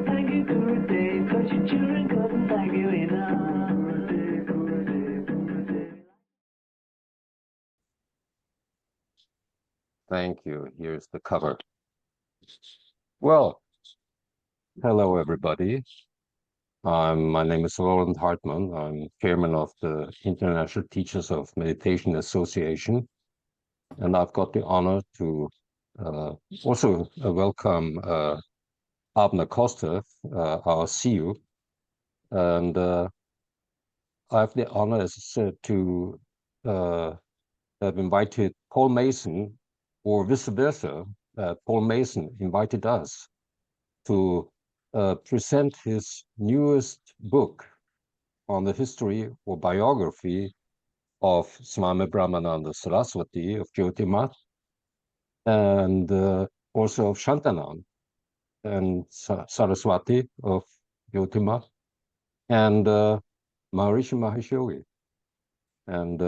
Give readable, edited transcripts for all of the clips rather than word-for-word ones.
thank you, Gurudev, 'cause your children couldn't thank you enough. Thank you. Here's the cover. Well, hello, everybody. My name is Roland Hartmann. I'm chairman of the International Teachers of Meditation Association. And I've got the honor to also welcome Abner Kostev, our CEO. And I have the honor, as I said, to have invited Paul Mason, or vice versa. Paul Mason invited us to present his newest book on the history or biography of Swami Brahmananda Saraswati of Jyotirma, and also of Shantanand and Saraswati of Jyotirma, and Maharishi Mahesh Yogi. And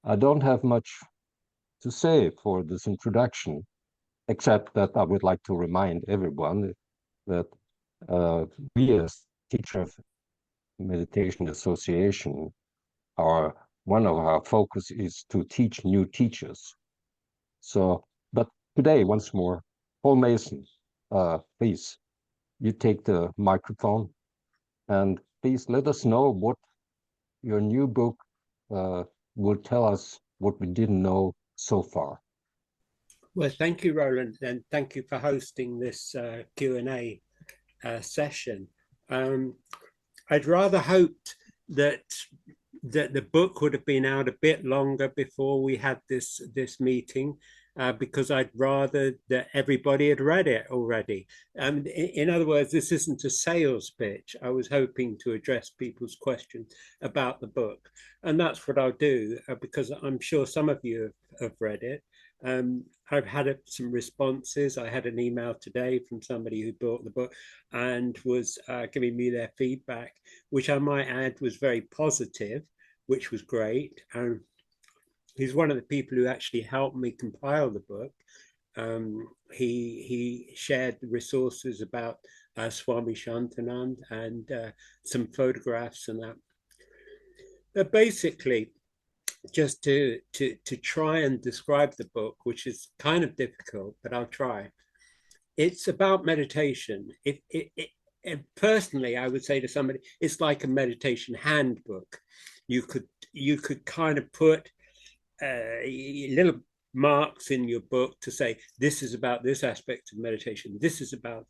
I don't have much to say for this introduction, except that I would like to remind everyone that we as Teacher of Meditation Association, one of our focus is to teach new teachers. So, but today, once more, Paul Mason, please, you take the microphone and please let us know what your new book will tell us what we didn't know so far. Well, thank you, Roland, and thank you for hosting this Q&A session. I'd rather hoped that the book would have been out a bit longer before we had this meeting, because I'd rather that everybody had read it already. In other words, this isn't a sales pitch. I was hoping to address people's questions about the book, and that's what I'll do, because I'm sure some of you have read it. I've had some responses. I had an email today from somebody who bought the book and was giving me their feedback, which I might add was very positive, which was great. He's one of the people who actually helped me compile the book. He shared the resources about Swami Shantanand and some photographs and that. But basically, just to try and describe the book, which is kind of difficult, but I'll try. It's about meditation. Personally, I would say to somebody, it's like a meditation handbook. You could kind of put little marks in your book to say, this is about this aspect of meditation. This is about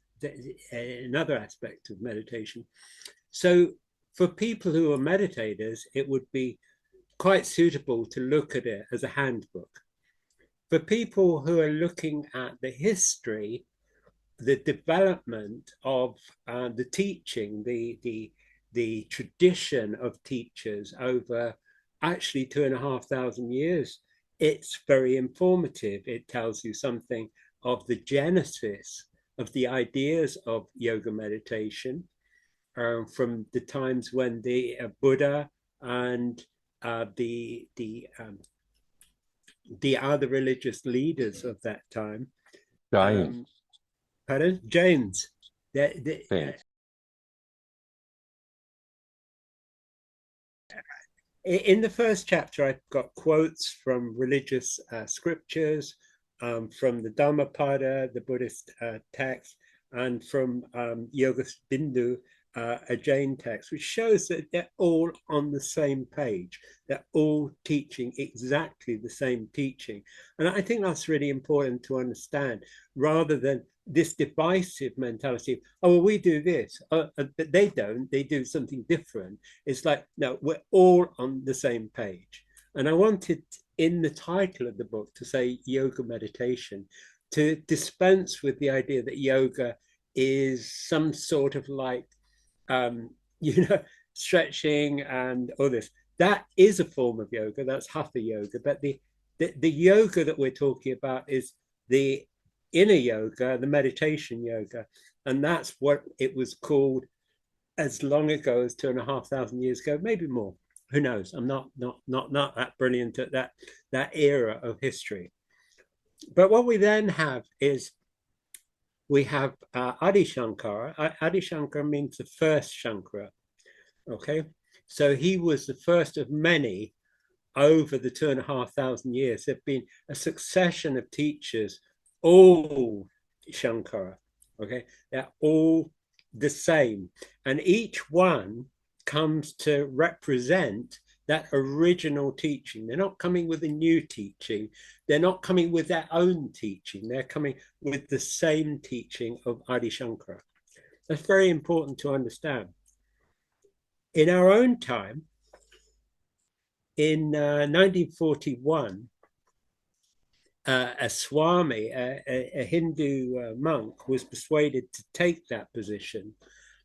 another aspect of meditation. So for people who are meditators, it would be quite suitable to look at it as a handbook. For people who are looking at the history, the development of the teaching, the tradition of teachers over actually 2,500 years, it's very informative. It tells you something of the genesis of the ideas of yoga meditation, from the times when the Buddha and the other religious leaders of that time. Jains. Pardon? Jains. In the first chapter, I've got quotes from religious scriptures, from the Dhammapada, the Buddhist text, and from Yoga Bindu, a Jain text, which shows that they're all on the same page. They're all teaching exactly the same teaching. And I think that's really important to understand, rather than this divisive mentality of, oh, well, we do this, but they don't, they do something different. It's like, no, we're all on the same page. And I wanted in the title of the book to say yoga meditation, to dispense with the idea that yoga is some sort of like, stretching and all this. That is a form of yoga, that's hatha yoga, but the yoga that we're talking about is the inner yoga, the meditation yoga, and that's what it was called as long ago as 2,500 years ago, maybe more. Who knows? I'm not that brilliant at that era of history. But what we then have is we have Adi Shankara. Adi Shankara means the first Shankara. Okay, so he was the first of many over the 2,500 years. There've been a succession of teachers, all Shankara. Okay, they're all the same, and each one comes to represent that original teaching. They're not coming with a new teaching. They're not coming with their own teaching. They're coming with the same teaching of Adi Shankara. That's very important to understand. In our own time, in 1941, a Swami, a Hindu monk, was persuaded to take that position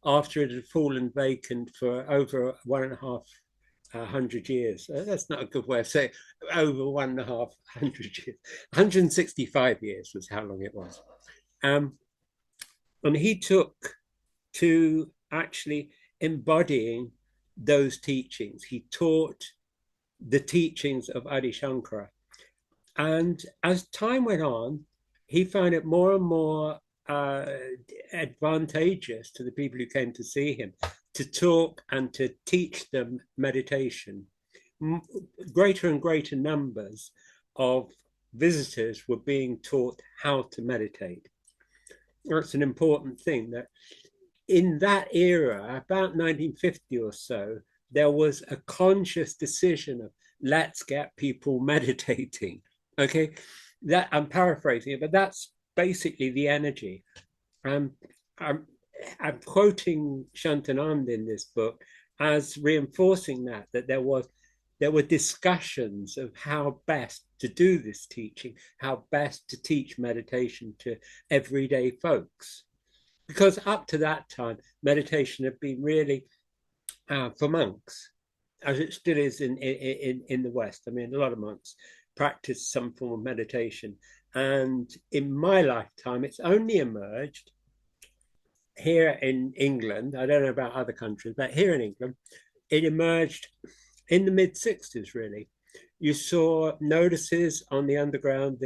after it had fallen vacant for over 1,500 years. That's not a good way of saying over 1,500 years. 165 years was how long it was. And he took to actually embodying those teachings. He taught the teachings of Adi Shankara. And as time went on, he found it more and more advantageous to the people who came to see him to talk and to teach them meditation. Greater and greater numbers of visitors were being taught how to meditate. That's an important thing, that in that era, about 1950 or so, there was a conscious decision of let's get people meditating. Okay, that I'm paraphrasing it, but that's basically the energy. I'm quoting Shantanand in this book as reinforcing that there were discussions of how best to do this teaching, how best to teach meditation to everyday folks. Because up to that time, meditation had been really for monks, as it still is in the West. I mean, a lot of monks practice some form of meditation. And in my lifetime, it's only emerged here in England. I don't know about other countries, but here in England, it emerged in the mid-60s, really. You saw notices on the underground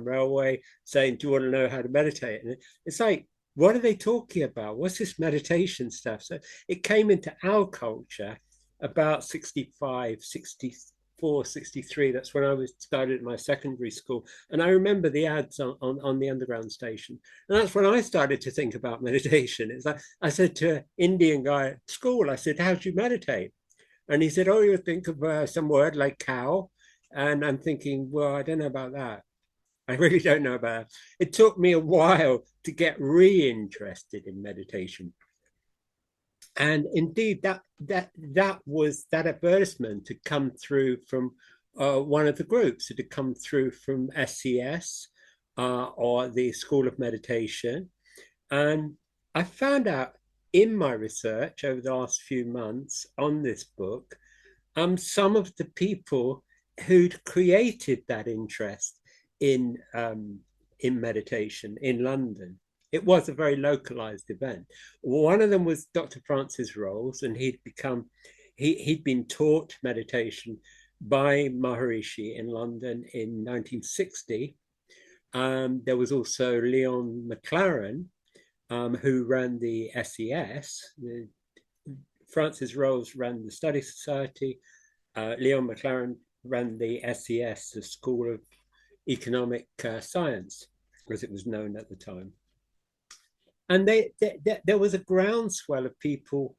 railway saying, do you want to know how to meditate? And it's like, what are they talking about? What's this meditation stuff? So it came into our culture about 65, 64, 63. That's when I started my secondary school. And I remember the ads on the underground station. And that's when I started to think about meditation. It's like, I said to an Indian guy at school, I said, how do you meditate? And he said, oh, you think of some word like cow. And I'm thinking, well, I don't know about that. I really don't know about it. It took me a while to get reinterested in meditation. And indeed, that was that advertisement had come through from one of the groups. It had come through from SCS or the School of Meditation. And I found out in my research over the last few months on this book, some of the people who'd created that interest in meditation in London. It was a very localized event. One of them was Dr. Francis Rolls, and he'd been taught meditation by Maharishi in London in 1960. There was also Leon McLaren, who ran the SES. Francis Rolls ran the Study Society. Leon McLaren ran the SES, the School of Economic Science, as it was known at the time. And there was a groundswell of people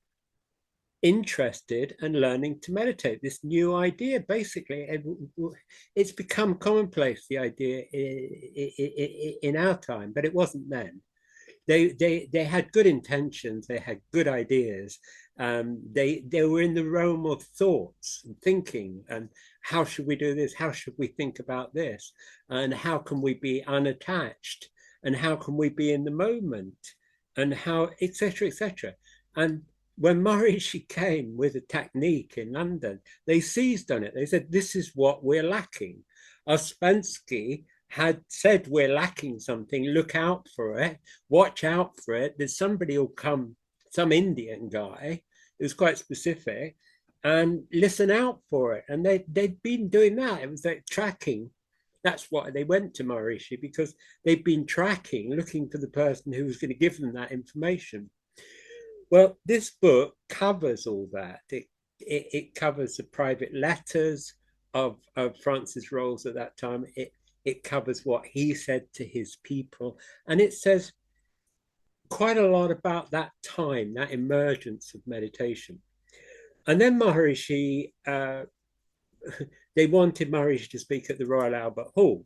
interested and learning to meditate. This new idea, basically, it's become commonplace, the idea in our time, but it wasn't then. They had good intentions, they had good ideas. They were in the realm of thoughts and thinking, and how should we do this? How should we think about this? And how can we be unattached? And how can we be in the moment? And how, etc., etc. And when Maharishi came with a technique in London, they seized on it. They said, this is what we're lacking. Ouspensky had said, we're lacking something, look out for it, watch out for it. There's somebody who'll come, some Indian guy who's quite specific, and listen out for it. And they'd been doing that. It was like tracking. that's why they went to Maharishi, because they've been tracking, looking for the person who was going to give them that information. Well, this book covers all that. It covers the private letters of Francis Rolls at that time. It covers what he said to his people, and it says quite a lot about that time, that emergence of meditation. And then Maharishi, they wanted Maharishi to speak at the Royal Albert Hall,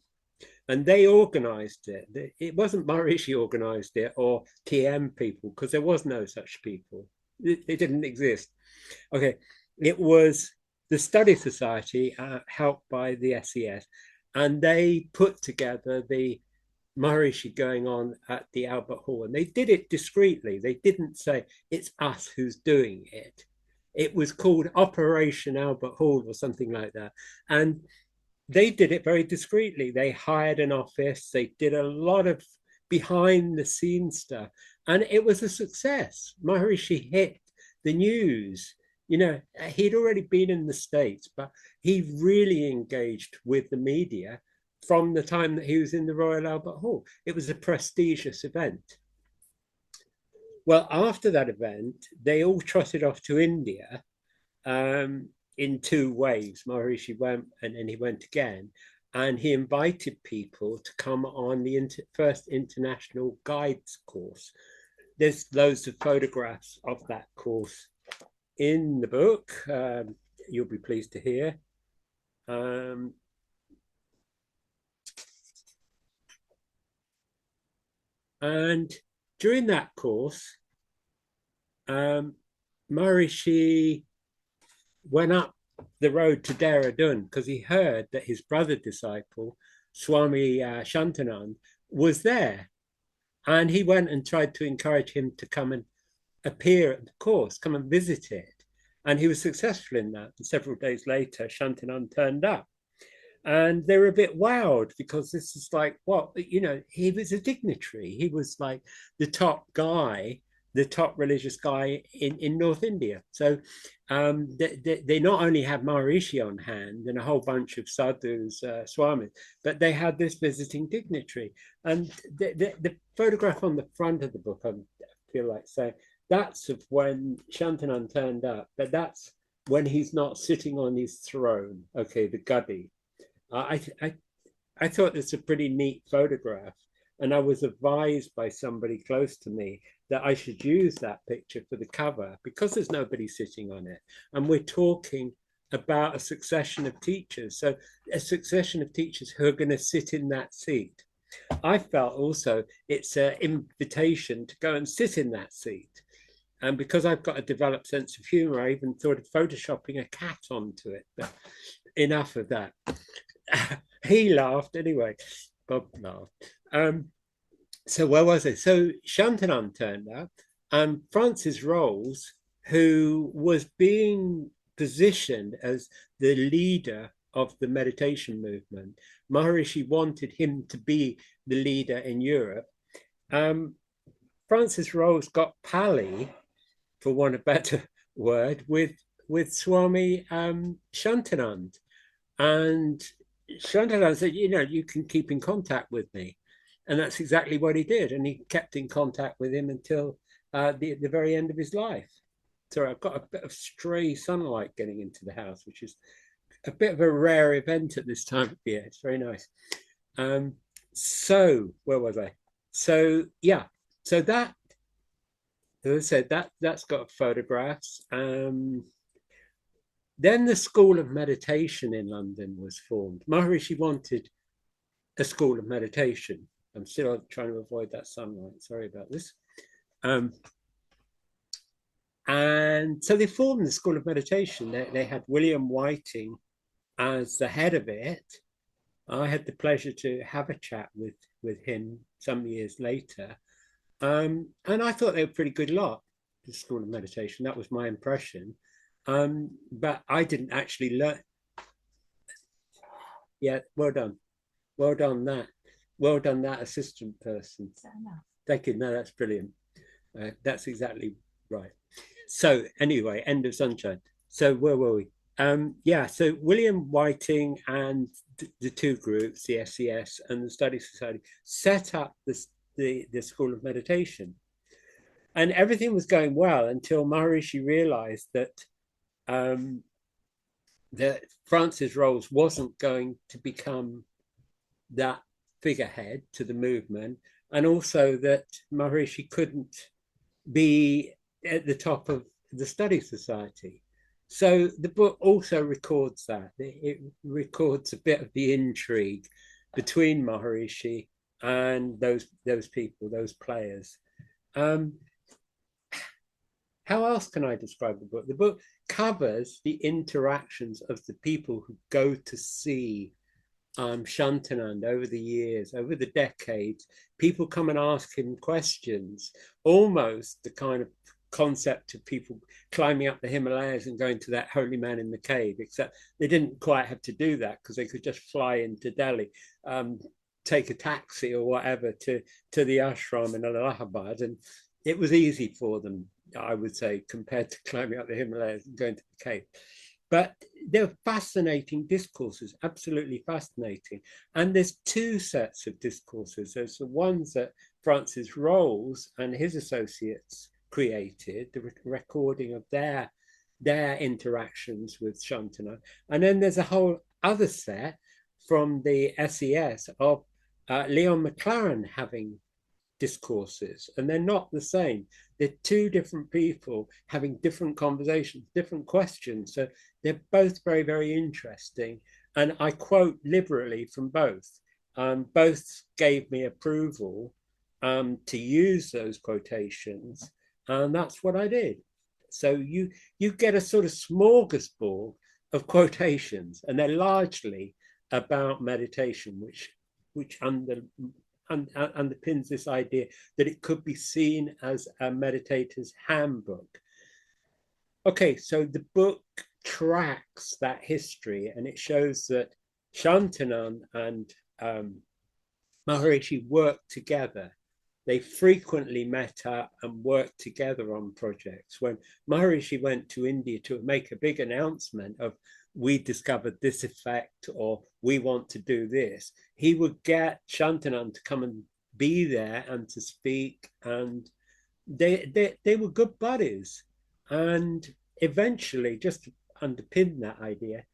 and they organized it. It wasn't Maharishi organized it or TM people, because there was no such people. They didn't exist. Okay, it was the Study Society, helped by the SES, and they put together the Maharishi going on at the Albert Hall, and they did it discreetly. They didn't say it's us who's doing it. It was called Operation Albert Hall or something like that, and they did it very discreetly. They hired an office. They did a lot of behind the scenes stuff, and it was a success. Maharishi hit the news. You know, he'd already been in the States, but he really engaged with the media from the time that he was in the Royal Albert Hall. It was a prestigious event. Well, after that event, they all trotted off to India in 2 waves. Maharishi went, and then he went again, and he invited people to come on the first international guides course. There's loads of photographs of that course in the book. You'll be pleased to hear. And during that course, Maharishi went up the road to Dehradun because he heard that his brother disciple, Swami Shantanand, was there. And he went and tried to encourage him to come and appear at the course, come and visit it. And he was successful in that. And several days later, Shantanand turned up. And they were a bit wowed, because this is like, what, you know, he was a dignitary. He was like the top guy, the top religious guy in North India. So they not only had Maharishi on hand and a whole bunch of sadhus, swamis, but they had this visiting dignitary. And the photograph on the front of the book, I feel like saying, that's of when Shantanand turned up, but that's when he's not sitting on his throne, okay, the guddi. I thought it's a pretty neat photograph, and I was advised by somebody close to me that I should use that picture for the cover, because there's nobody sitting on it. And we're talking about a succession of teachers. So a succession of teachers who are going to sit in that seat. I felt also it's an invitation to go and sit in that seat. And because I've got a developed sense of humor, I even thought of photoshopping a cat onto it. But enough of that. He laughed anyway. Bob laughed. So where was it? So Shantanand turned up, and Francis Rolls, who was being positioned as the leader of the meditation movement, Maharishi wanted him to be the leader in Europe. Francis Rolls got pally, for want of a better word, with Swami Shantanand. And Shantanand said, you know, you can keep in contact with me. And that's exactly what he did. And he kept in contact with him until the very end of his life. So I've got a bit of stray sunlight getting into the house, which is a bit of a rare event at this time of year. It's very nice. So where was I? So yeah, so that, as I said, that's got photographs. Then the School of Meditation in London was formed. Maharishi wanted a school of meditation. I'm still trying to avoid that sunlight. Sorry about this. And so they formed the School of Meditation. They had William Whiting as the head of it. I had the pleasure to have a chat with him some years later. And I thought they were a pretty good lot, the School of Meditation. That was my impression. But I didn't actually learn. Yeah, well done. Well done that. Well done that assistant person. Thank you. No, that's brilliant. That's exactly right. So anyway, end of sunshine. So where were we? Yeah, so William Whiting and the two groups, the SES and the Study Society, set up the School of Meditation. And everything was going well until Maharishi realized um, that Francis Rose wasn't going to become that figurehead to the movement, and also that Maharishi couldn't be at the top of the Study Society. So the book also records that. It records a bit of the intrigue between Maharishi and those people, those players. Um, how else can I describe the book? The book covers the interactions of the people who go to see Shantanand over the years, over the decades. People come and ask him questions, almost the kind of concept of people climbing up the Himalayas and going to that holy man in the cave, except they didn't quite have to do that because they could just fly into Delhi, take a taxi or whatever to the ashram in Allahabad, and it was easy for them, I would say, compared to climbing up the Himalayas and going to the cave. But they're fascinating discourses, absolutely fascinating. And there's two sets of discourses. There's the ones that Francis Rolls and his associates created, the recording of their interactions with Shantanand. And then there's a whole other set from the SES of Leon McLaren having discourses, and they're not the same. They're two different people having different conversations, different questions. So they're both very, very interesting. And I quote liberally from both. Both gave me approval to use those quotations, and that's what I did. So you get a sort of smorgasbord of quotations, and they're largely about meditation, which underpins this idea that it could be seen as a meditator's handbook. Okay, so the book tracks that history, and it shows that Shantanand and Maharishi worked together. They frequently met up and worked together on projects. When Maharishi went to India to make a big announcement of, we discovered this effect, or we want to do this, he would get Shantanand to come and be there and to speak, and they were good buddies. And eventually, just to underpin that idea,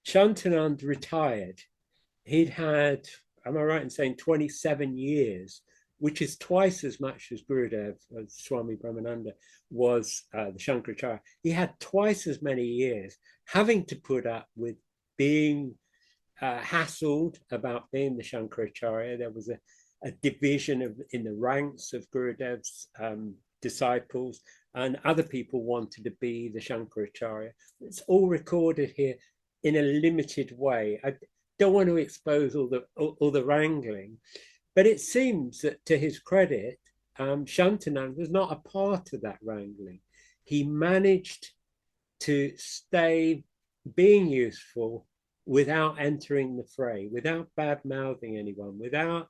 Shantanand retired. He'd had, am I right in saying, 27 years, which is twice as much as Gurudev, as Swami Brahmananda, was the Shankaracharya. He had twice as many years having to put up with being hassled about being the Shankaracharya. There was a division in the ranks of Gurudev's disciples, and other people wanted to be the Shankaracharya. It's all recorded here in a limited way. I don't want to expose all the wrangling, but it seems that, to his credit, Shantanand was not a part of that wrangling. He managed to stay being useful without entering the fray, without bad-mouthing anyone, without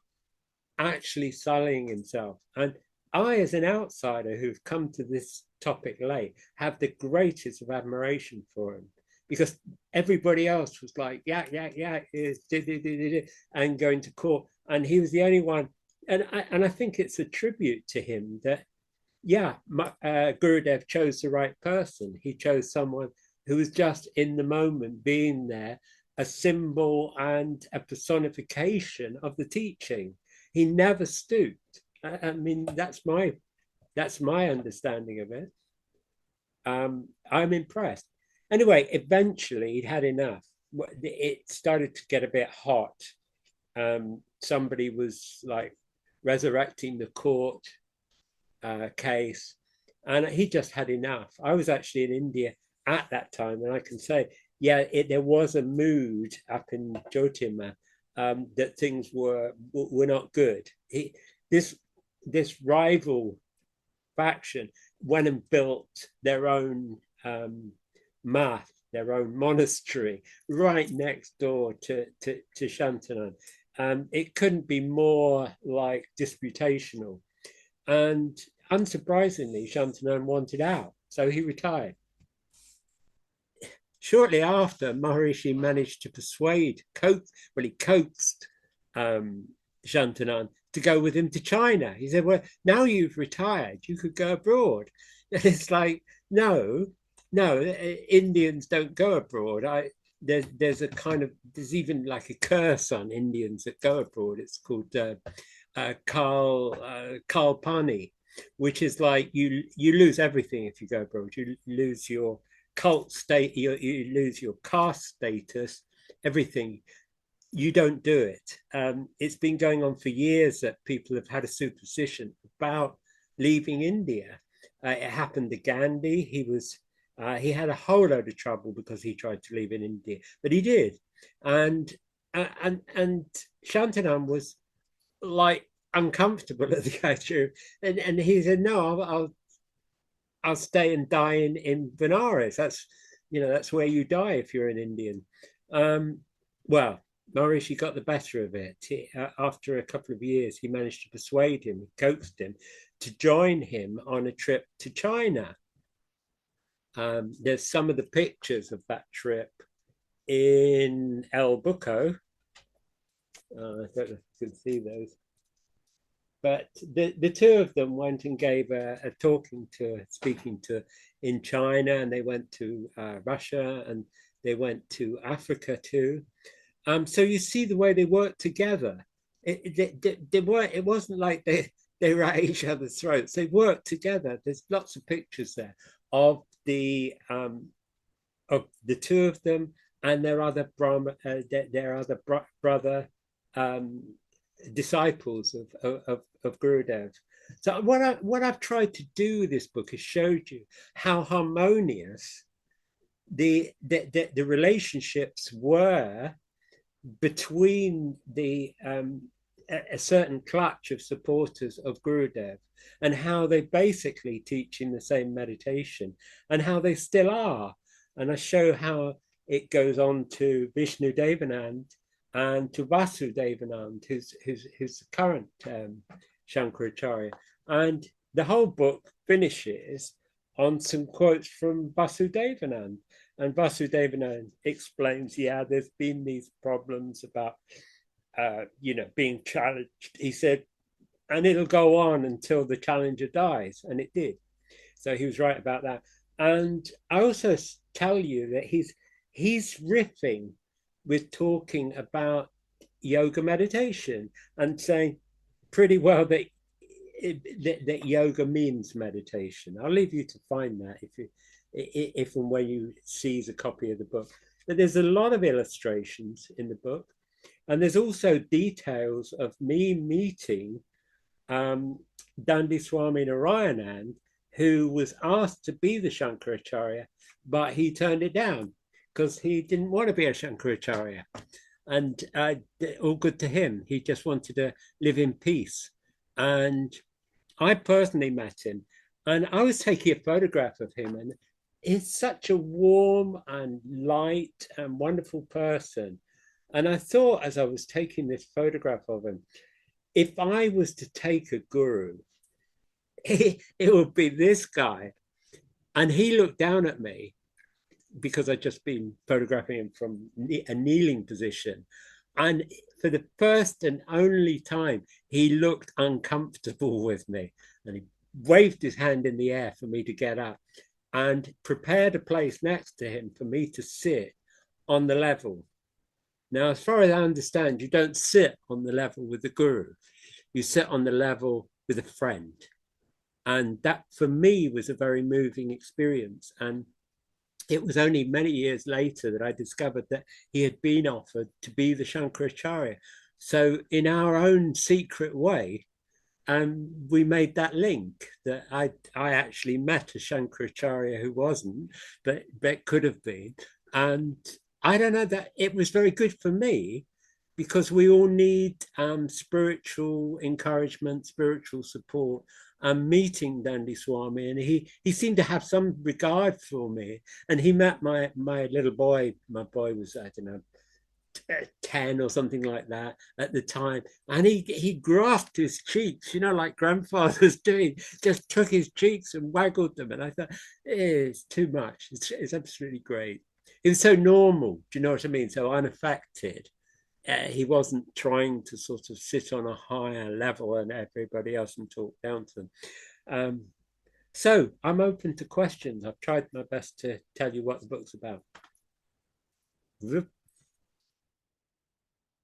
actually sullying himself. And I, as an outsider who've come to this topic late, have the greatest of admiration for him, because everybody else was like, yeah, and going to court. And he was the only one. And I think it's a tribute to him that, Gurudev chose the right person. He chose someone who was just in the moment, being there, a symbol and a personification of the teaching. He never stooped. I mean, that's my understanding of it. I'm impressed. Anyway, eventually he'd had enough. It started to get a bit hot. Somebody was like resurrecting the court case, and he just had enough. I was actually in India at that time, and I can say, there was a mood up in Jyotirma that things were not good. This rival faction went and built their own math, their own monastery right next door to Shantanand. It couldn't be more like disputational. And unsurprisingly, Shantanand wanted out, so he retired. shortly after, Maharishi managed to he coaxed Shantanand to go with him to China. He said, well, now you've retired, you could go abroad. And it's like, no, Indians don't go abroad. There's even like a curse on Indians that go abroad. It's called Kalpani, which is like you lose everything if you go abroad. You lose your cult state, you lose your caste status, everything. You don't do it. It's been going on for years that people have had a superstition about leaving India. It happened to Gandhi. He had a whole load of trouble because he tried to leave in India, but he did. And Shantanand was like uncomfortable at the idea, and he said, "No, I'll stay and die in Benares. That's where you die if you're an Indian." Well, Maharishi got the better of it. After a couple of years, he managed to persuade him, coaxed him to join him on a trip to China. There's some of the pictures of that trip in El Buco. I don't know if you can see those. But the two of them went and gave a speaking to in China, and they went to Russia, and they went to Africa too. So you see the way they worked together. It wasn't like they were at each other's throats. They worked together. There's lots of pictures there of the two of them and their other brother disciples of Gurudev. So what I've tried to do with this book is showed you how harmonious the relationships were between a certain clutch of supporters of Gurudev, and how they basically teaching the same meditation, and how they still are. And I show how it goes on to Vishnu Devanand and to Vasudevanand, who's the current Shankaracharya. And the whole book finishes on some quotes from Vasudevanand. And Vasudevanand explains, there's been these problems about, being challenged. He said, and it'll go on until the challenger dies. And it did. So he was right about that. And I also tell you that he's riffing with talking about yoga meditation and saying pretty well that yoga means meditation. I'll leave you to find that if and when you seize a copy of the book. But there's a lot of illustrations in the book, and there's also details of me meeting Dandi Swami Narayanand, who was asked to be the Shankaracharya, but he turned it down because he didn't want to be a Shankaracharya. And all good to him. He just wanted to live in peace. And I personally met him, and I was taking a photograph of him, and he's such a warm and light and wonderful person. And I thought, as I was taking this photograph of him, if I was to take a guru, it would be this guy. And he looked down at me because I'd just been photographing him from a kneeling position. And for the first and only time, he looked uncomfortable with me. And he waved his hand in the air for me to get up and prepared a place next to him for me to sit on the level. Now, as far as I understand, you don't sit on the level with the guru. You sit on the level with a friend. And that, for me, was a very moving experience. And it was only many years later that I discovered that he had been offered to be the Shankaracharya. So in our own secret way, we made that link that I actually met a Shankaracharya who wasn't, but could have been. And I don't know, that it was very good for me, because we all need spiritual encouragement, spiritual support. Meeting Dandi Swami, and he seemed to have some regard for me. And he met my little boy. My boy was, I don't know, 10 or something like that at the time, and he grasped his cheeks, like grandfathers doing, just took his cheeks and waggled them. And I thought, it's too much. It's absolutely great. it was so normal. Do you know what I mean? So unaffected. He wasn't trying to sort of sit on a higher level and everybody else and talk down to them. So I'm open to questions. I've tried my best to tell you what the book's about.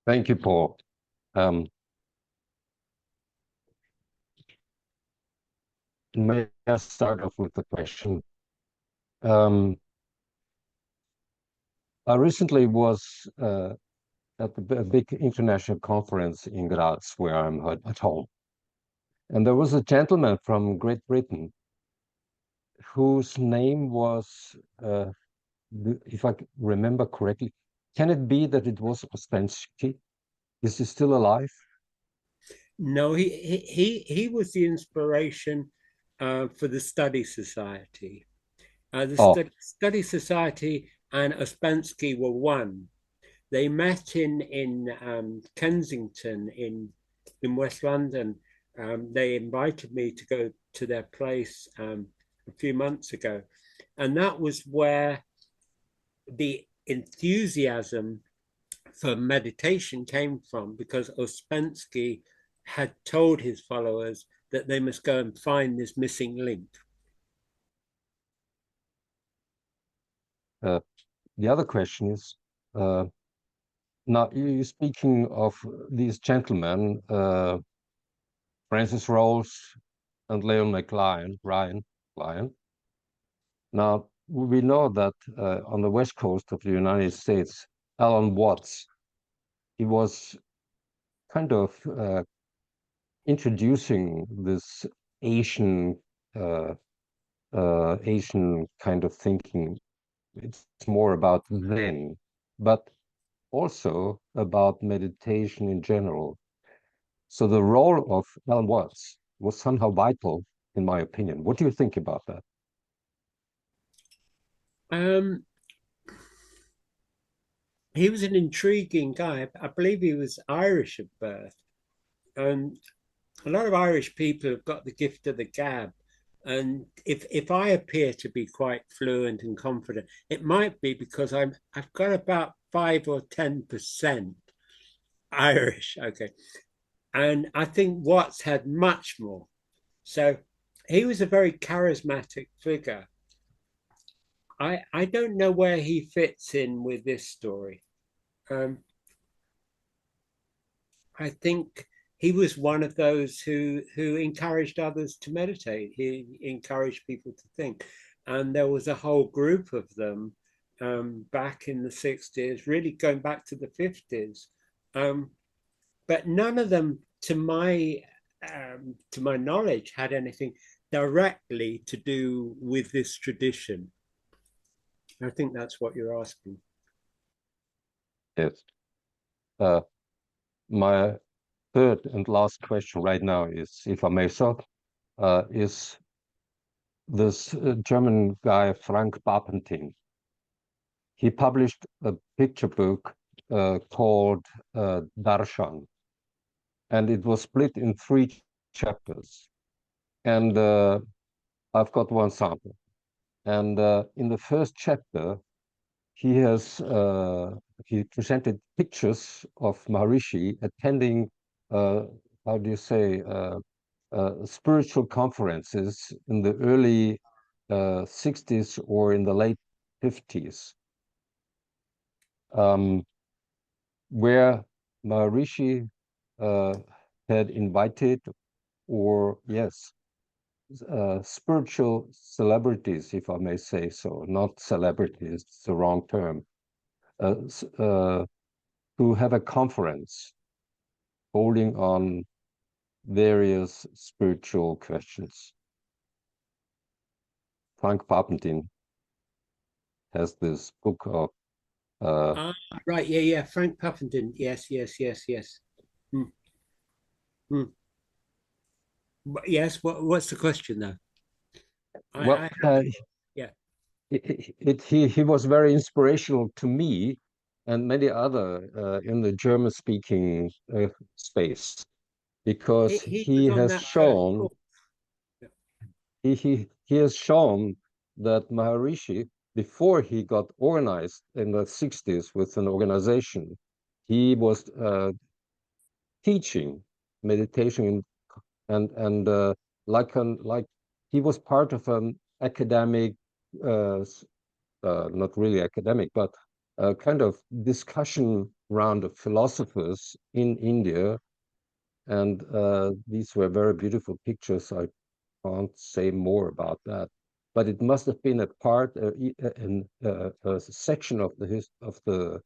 Thank you, Paul. May I start off with the question? I recently was at a big international conference in Graz, where I'm at home. And there was a gentleman from Great Britain whose name was, if I remember correctly, can it be that it was Ouspensky? Is he still alive? No, he was the inspiration for the Study Society. The Oh, Study Society and Ouspensky were one. They met in Kensington in West London. They invited me to go to their place a few months ago, and that was where the enthusiasm for meditation came from, because Ouspensky had told his followers that they must go and find this missing link. the other question is, now you're speaking of these gentlemen, Francis Rose and Leon Ryan. Now, we know that on the west coast of the United States, Alan Watts, he was kind of introducing this Asian Asian kind of thinking. It's more about Zen, but also about meditation in general. So the role of Alan Watts was somehow vital, in my opinion. What do you think about that? Um, he was an intriguing guy. I believe he was Irish at birth. And a lot of Irish people have got the gift of the gab. And if I appear to be quite fluent and confident, it might be because I've got about 5 or 10% Irish. Okay. And I think Watts had much more. So he was a very charismatic figure. I don't know where he fits in with this story. Um, I think he was one of those who encouraged others to meditate. He encouraged people to think, and there was a whole group of them back in the 60s, really going back to the 50s. But none of them, to my knowledge, had anything directly to do with this tradition. I think that's what you're asking. Yes. My third and last question right now is, if I may so, is this German guy, Frank Barpentin. He published a picture book called Darshan, and it was split in 3 chapters. And I've got one sample. And in the first chapter, he presented pictures of Maharishi attending, how do you say, spiritual conferences in the early 60s or in the late 50s, where Maharishi had invited, or yes, spiritual celebrities, if I may say so, not celebrities, it's the wrong term, to have a conference holding on various spiritual questions. Frank Papentin has this book of Right, yeah, Frank Puffington. Yes. Hmm. Hmm. Yes, what's the question though? well, Yeah. he was very inspirational to me and many other in the German-speaking space, because He was he on has that first shown book. Yeah. he has shown that Maharishi before he got organized in the 60s with an organization, he was teaching meditation and like he was part of an academic, not really academic, but a kind of discussion round of philosophers in India. And these were very beautiful pictures. I can't say more about that, but it must have been a part in a section of the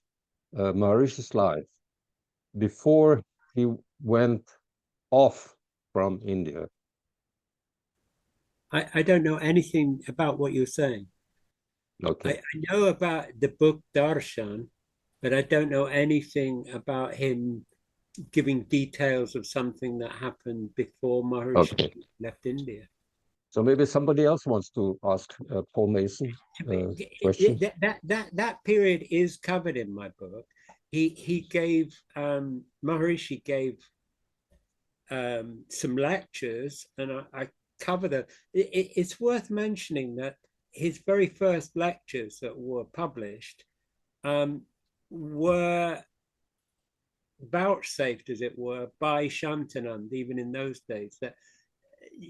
Maharishi's life before he went off from India. I don't know anything about what you're saying. Okay. I know about the book Darshan, but I don't know anything about him giving details of something that happened before Maharishi Okay. left India. So maybe somebody else wants to ask Paul Mason questions. That period is covered in my book. He gave Maharishi gave some lectures, and I cover them. It's worth mentioning that his very first lectures that were published were vouchsafed, as it were, by Shantanand, even in those days, that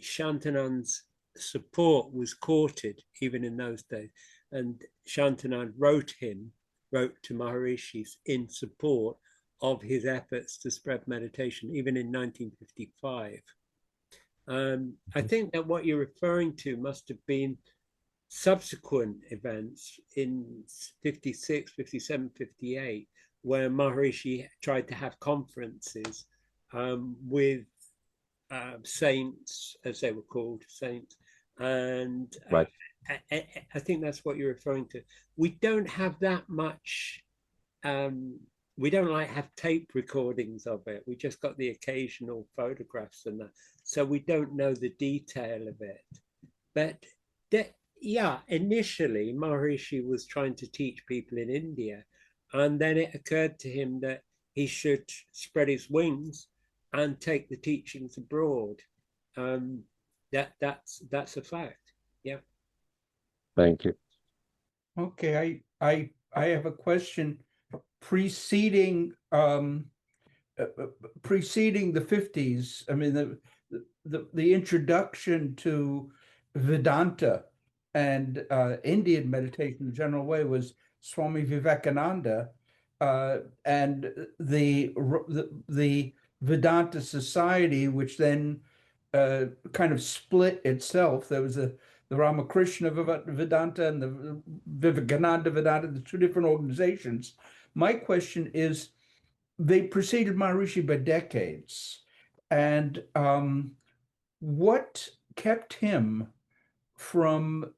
Shantanand's support was courted even in those days. And Shantanand wrote to Maharishi in support of his efforts to spread meditation, even in 1955. I think that what you're referring to must have been subsequent events in 56, 57, 58, where Maharishi tried to have conferences with saints, as they were called, saints. And Right. I think that's what you're referring to. We don't have that much, we don't like have tape recordings of it. We just got the occasional photographs and that. So we don't know the detail of it. But yeah, initially Maharishi was trying to teach people in India. And then it occurred to him that he should spread his wings and take the teachings abroad. That's a fact. Yeah. Thank you. Okay, I have a question preceding preceding the 50s. I mean, the introduction to Vedanta and Indian meditation in a general way was Swami Vivekananda, and the Vedanta Society, which then kind of split itself. There was the Ramakrishna Vedanta and the Vivekananda Vedanta, the two different organizations. My question is, they preceded Maharishi by decades, and what kept him from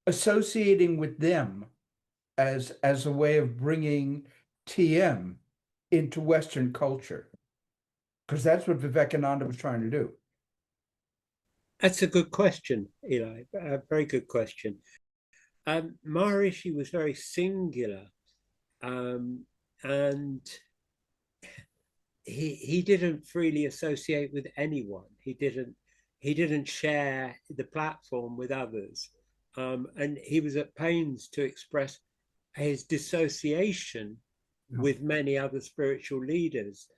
associating with them as a way of bringing TM into Western culture? Because that's what Vivekananda was trying to do. That's a good question, Eli. A very good question. Maharishi was very singular, and he didn't freely associate with anyone. He didn't share the platform with others, and he was at pains to express his dissociation with many other spiritual leaders.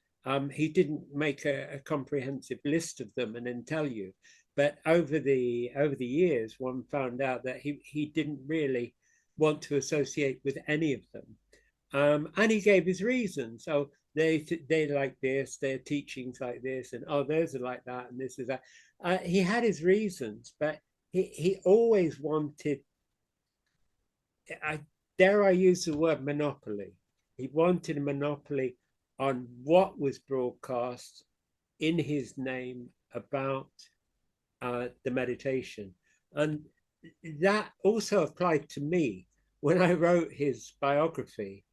He didn't make a comprehensive list of them and then tell you, but over the years, one found out that he didn't really want to associate with any of them, and he gave his reasons. So they like this, their teachings like this, and theirs are like that, and this is that. He had his reasons, but he always wanted. Dare I use the word monopoly? He wanted a monopoly on what was broadcast in his name about the meditation. And that also applied to me. When I wrote his biography,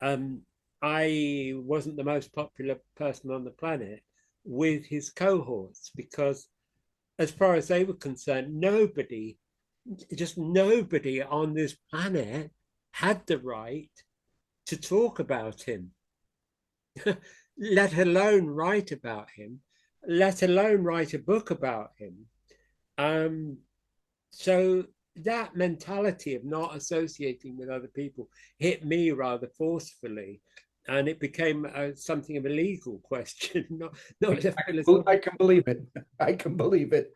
I wasn't the most popular person on the planet with his cohorts, because as far as they were concerned, nobody on this planet had the right to talk about him, let alone write about him, let alone write a book about him. So that mentality of not associating with other people hit me rather forcefully, and it became something of a legal question, not a philosophical. I can believe it. I can believe it.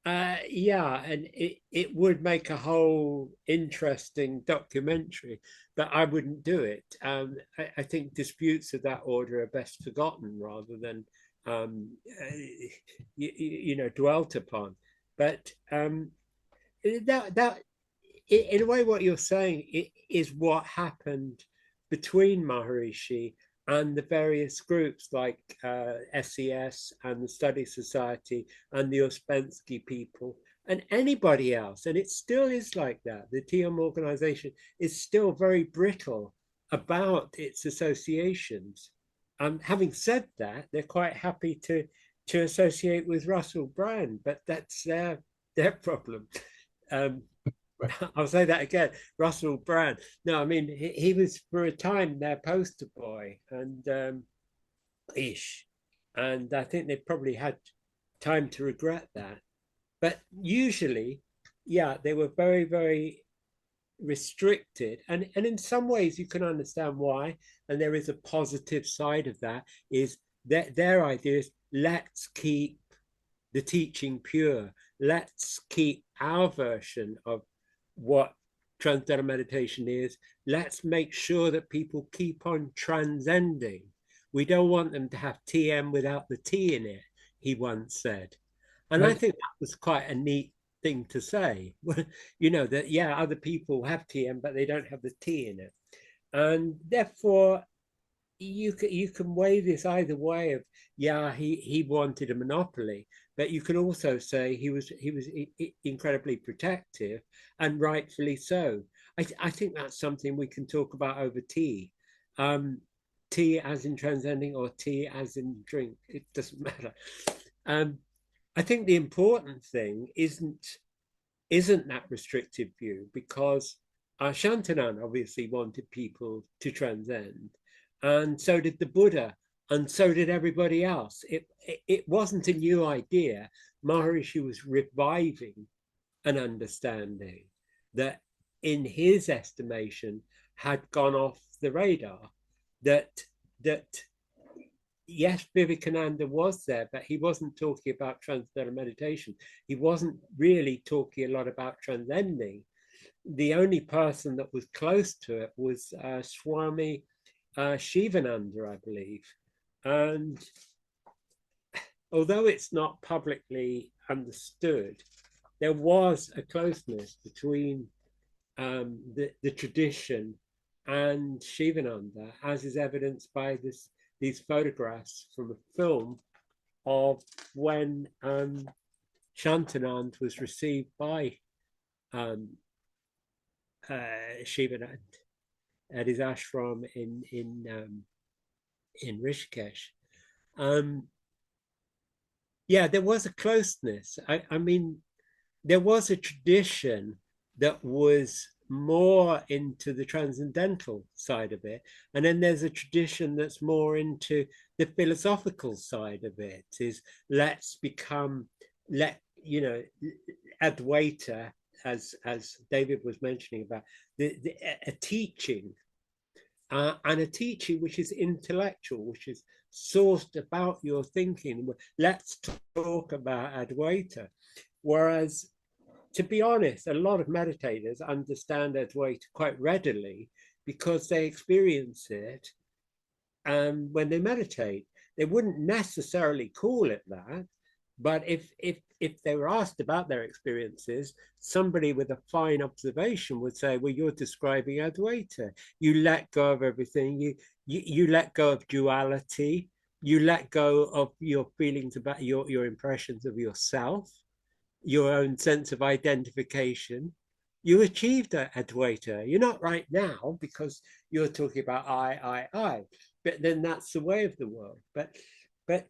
Yeah, and it would make a whole interesting documentary, but I wouldn't do it. I think disputes of that order are best forgotten rather than dwelt upon. But that in a way, what you're saying is what happened between Maharishi and the various groups like SES and the Study Society and the Ouspensky people and anybody else. And it still is like that. The TM organization is still very brittle about its associations. Having said that, they're quite happy to associate with Russell Brand, but that's their problem. I'll say that again, Russell Brand. No, I mean, he was for a time their poster boy and ish. And I think they probably had time to regret that. But usually, yeah, they were very, very restricted. And in some ways, you can understand why. And there is a positive side of that, is that their idea is let's keep the teaching pure. Let's keep our version of what transcendental meditation is. Let's make sure that people keep on transcending. We don't want them to have TM without the T in it, he once said. And I think that was quite a neat thing to say. That, yeah, other people have TM, but they don't have the T in it. And therefore, you can weigh this either way of, yeah, he wanted a monopoly, but you can also say he was incredibly protective, and rightfully so. I think that's something we can talk about over tea. Tea as in transcending or tea as in drink, it doesn't matter. I think the important thing isn't that restrictive view, because Shantanand obviously wanted people to transcend, and so did the Buddha, and so did everybody else. It wasn't a new idea. Maharishi was reviving an understanding that, in his estimation, had gone off the radar. That yes, Vivekananda was there, but he wasn't talking about transcendental meditation. He wasn't really talking a lot about transcending. The only person that was close to it was Swami Shivananda, I believe. And although it's not publicly understood, there was a closeness between the tradition and Shivananda, as is evidenced by these photographs from a film of when Shantanand was received by Shivanand at his ashram in Rishikesh. Yeah, there was a closeness. I mean, there was a tradition that was more into the transcendental side of it, and then there's a tradition that's more into the philosophical side of it. Is let's become Advaita, as David was mentioning about a teaching. And a teaching which is intellectual, which is sourced about your thinking. Let's talk about Advaita. Whereas, to be honest, a lot of meditators understand Advaita quite readily because they experience it when they meditate. They wouldn't necessarily call it that, but if they were asked about their experiences, somebody with a fine observation would say, well, you're describing Advaita. You let go of everything. You let go of duality. You let go of your feelings about your impressions of yourself, your own sense of identification. You achieved Advaita. You're not right now because you're talking about I. But then that's the way of the world. But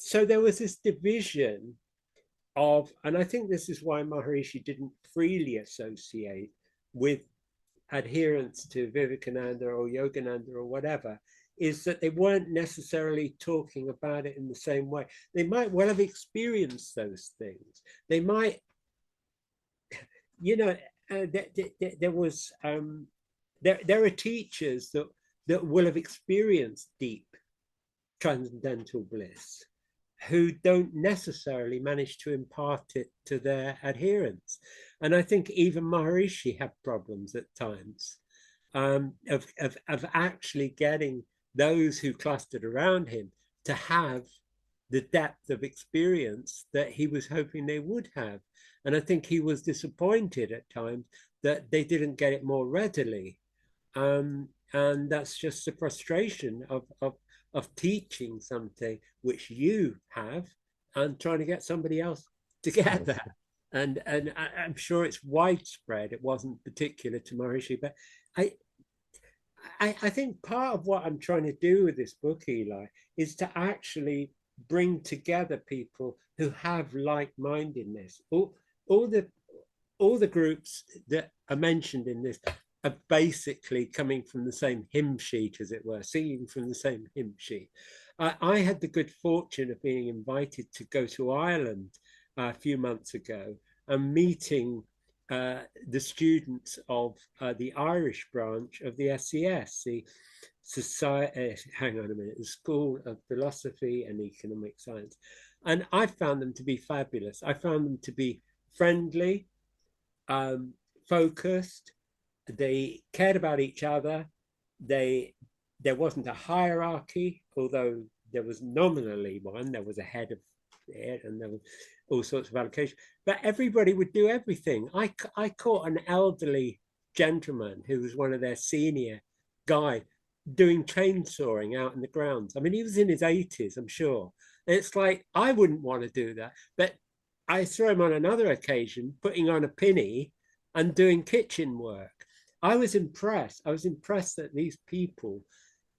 so there was this division of, and I think this is why Maharishi didn't freely associate with adherents to Vivekananda or Yogananda or whatever, is that they weren't necessarily talking about it in the same way. They might well have experienced those things. They might, there was there are teachers that will have experienced deep transcendental bliss who don't necessarily manage to impart it to their adherents. And I think even Maharishi had problems at times of actually getting those who clustered around him to have the depth of experience that he was hoping they would have. And I think he was disappointed at times that they didn't get it more readily. And that's just the frustration of teaching something which you have and trying to get somebody else to get that. And I'm sure it's widespread. It wasn't particular to Maharishi, but I think part of what I'm trying to do with this book, Eli, is to actually bring together people who have like-mindedness. All the groups that are mentioned in this are basically coming from the same hymn sheet, as it were, singing from the same hymn sheet. I had the good fortune of being invited to go to Ireland a few months ago and meeting the students of the Irish branch of the SES, the the School of Philosophy and Economic Science. And I found them to be fabulous. I found them to be friendly, focused. They cared about each other. There wasn't a hierarchy, although there was nominally one. There was a head of it, and there was all sorts of allocation. But everybody would do everything. I caught an elderly gentleman who was one of their senior guys doing chainsawing out in the grounds. I mean, he was in his 80s, I'm sure. And it's like, I wouldn't want to do that. But I saw him on another occasion putting on a pinny and doing kitchen work. I was impressed. I was impressed that these people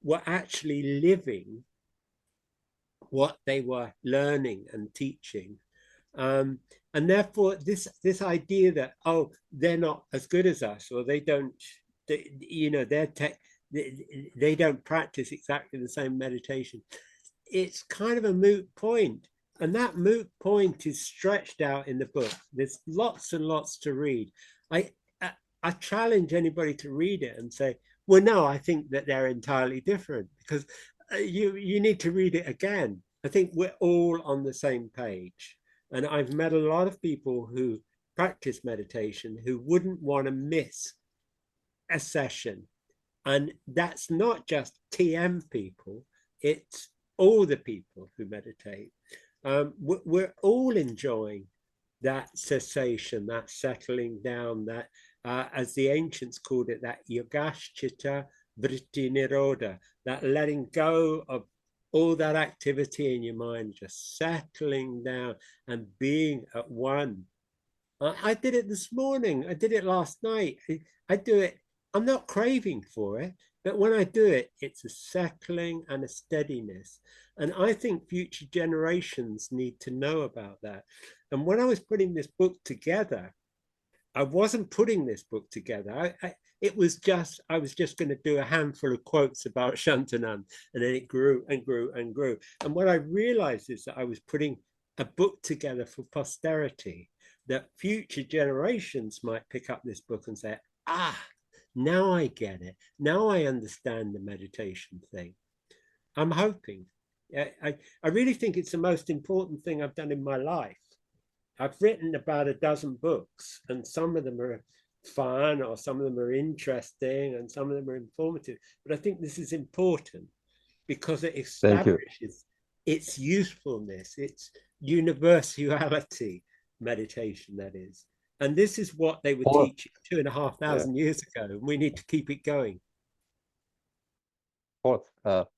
were actually living what they were learning and teaching. And therefore, this idea that, oh, they're not as good as us, or they don't, they don't practice exactly the same meditation, it's kind of a moot point. And that moot point is stretched out in the book. There's lots and lots to read. I challenge anybody to read it and say, well, no, I think that they're entirely different, because you need to read it again. I think we're all on the same page. And I've met a lot of people who practice meditation who wouldn't want to miss a session. And that's not just TM people, it's all the people who meditate. We're all enjoying that cessation, that settling down, that, as the ancients called it, that yogaschita vritti nirodha, that letting go of all that activity in your mind, just settling down and being at one. I did it this morning. I did it last night. I do it. I'm not craving for it, but when I do it, it's a settling and a steadiness. And I think future generations need to know about that. And when I was putting this book together, I wasn't putting this book together. I was just going to do a handful of quotes about Shantanand, and then it grew and grew and grew. And what I realized is that I was putting a book together for posterity, that future generations might pick up this book and say, ah, now I get it. Now I understand the meditation thing. I'm hoping. I really think it's the most important thing I've done in my life. I've written about a dozen books, and some of them are fun, or some of them are interesting, and some of them are informative. But I think this is important because it establishes its usefulness, its universality, meditation, that is. And this is what they were teaching 2,500 years ago, and we need to keep it going.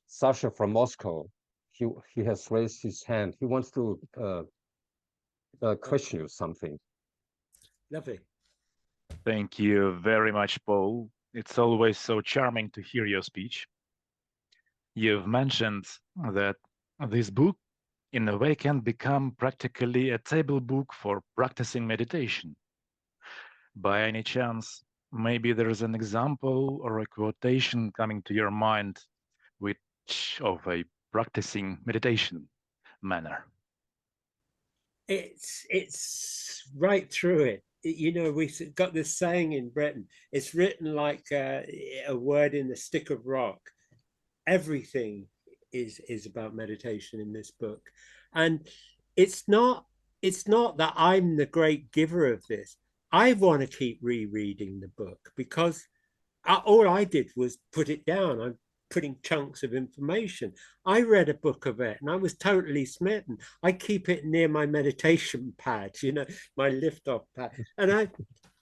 Sasha from Moscow, he has raised his hand. He wants to question you something. Lovely. Thank you very much, Paul. It's always so charming to hear your speech. You've mentioned that this book, in a way, can become practically a table book for practicing meditation. By any chance, maybe there is an example or a quotation coming to your mind which of a practicing meditation manner? It's right through it. we got this saying in Britain, it's written like a word in the stick of rock. Everything is about meditation in this book. And it's not that I'm the great giver of this. I want to keep rereading the book because all I did was put it down. I'm putting chunks of information. I read a book of it and I was totally smitten. I keep it near my meditation pad, my lift-off pad. And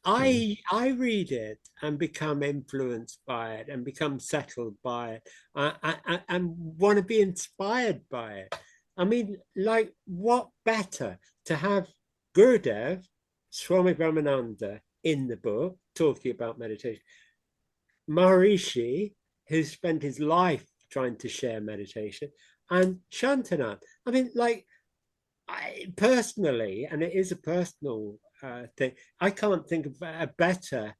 I read it and become influenced by it and become settled by it and want to be inspired by it. I mean, like, what better to have Gurudev, Swami Brahmananda, in the book talking about meditation, Maharishi, who spent his life trying to share meditation, and Shantanand. I mean, like, personally, and it is a personal thing, I can't think of a better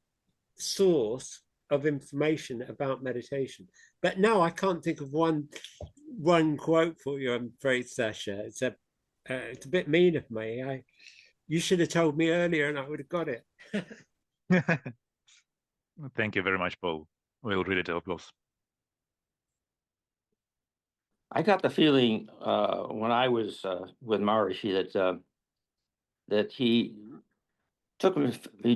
source of information about meditation. But no, I can't think of one quote for you, I'm afraid, Sasha. It's a bit mean of me. You should have told me earlier and I would have got it. Thank you very much, Paul. We'll read it up close. I got the feeling when I was with Maharishi that he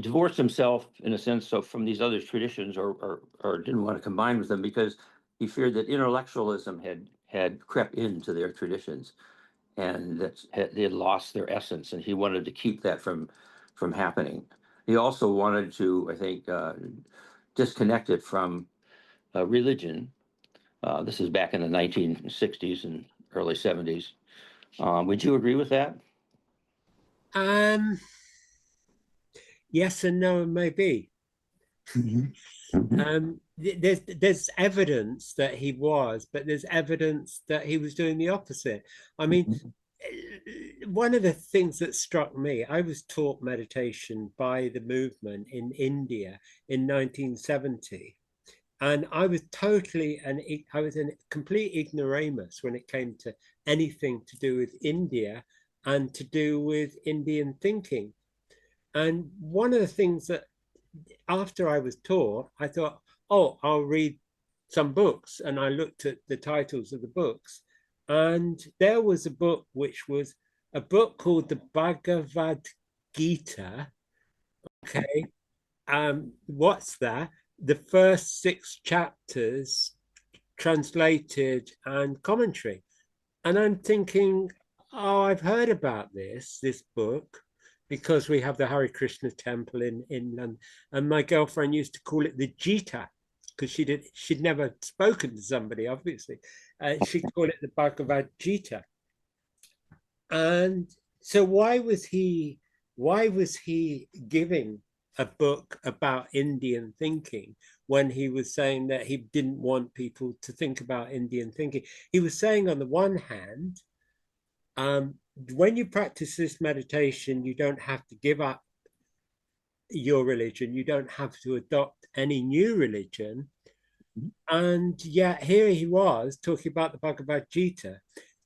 divorced himself in a sense from these other traditions, or didn't want to combine with them because he feared that intellectualism had crept into their traditions, and that they had lost their essence, and he wanted to keep that from happening. He also wanted to, I think, disconnect it from religion. This is back in the 1960s and early 70s. Would you agree with that? Yes and no, and maybe. There's evidence that he was, but there's evidence that he was doing the opposite. I mean, one of the things that struck me, I was taught meditation by the movement in India in 1970. And I was in complete ignoramus when it came to anything to do with India and to do with Indian thinking. And one of the things that after I was taught, I thought, oh, I'll read some books. And I looked at the titles of the books. And there was a book which was a book called the Bhagavad Gita. Okay. What's that? The first 6 chapters translated and commentary. And I'm thinking, oh, I've heard about this book, because we have the Hare Krishna temple in London. And my girlfriend used to call it the Gita, because she'd never spoken to somebody, obviously. She'd call it the Bhagavad Gita. And so why was he giving a book about Indian thinking when he was saying that he didn't want people to think about Indian thinking? He was saying, on the one hand, when you practice this meditation, you don't have to give up your religion. You don't have to adopt any new religion. And yet here he was talking about the Bhagavad Gita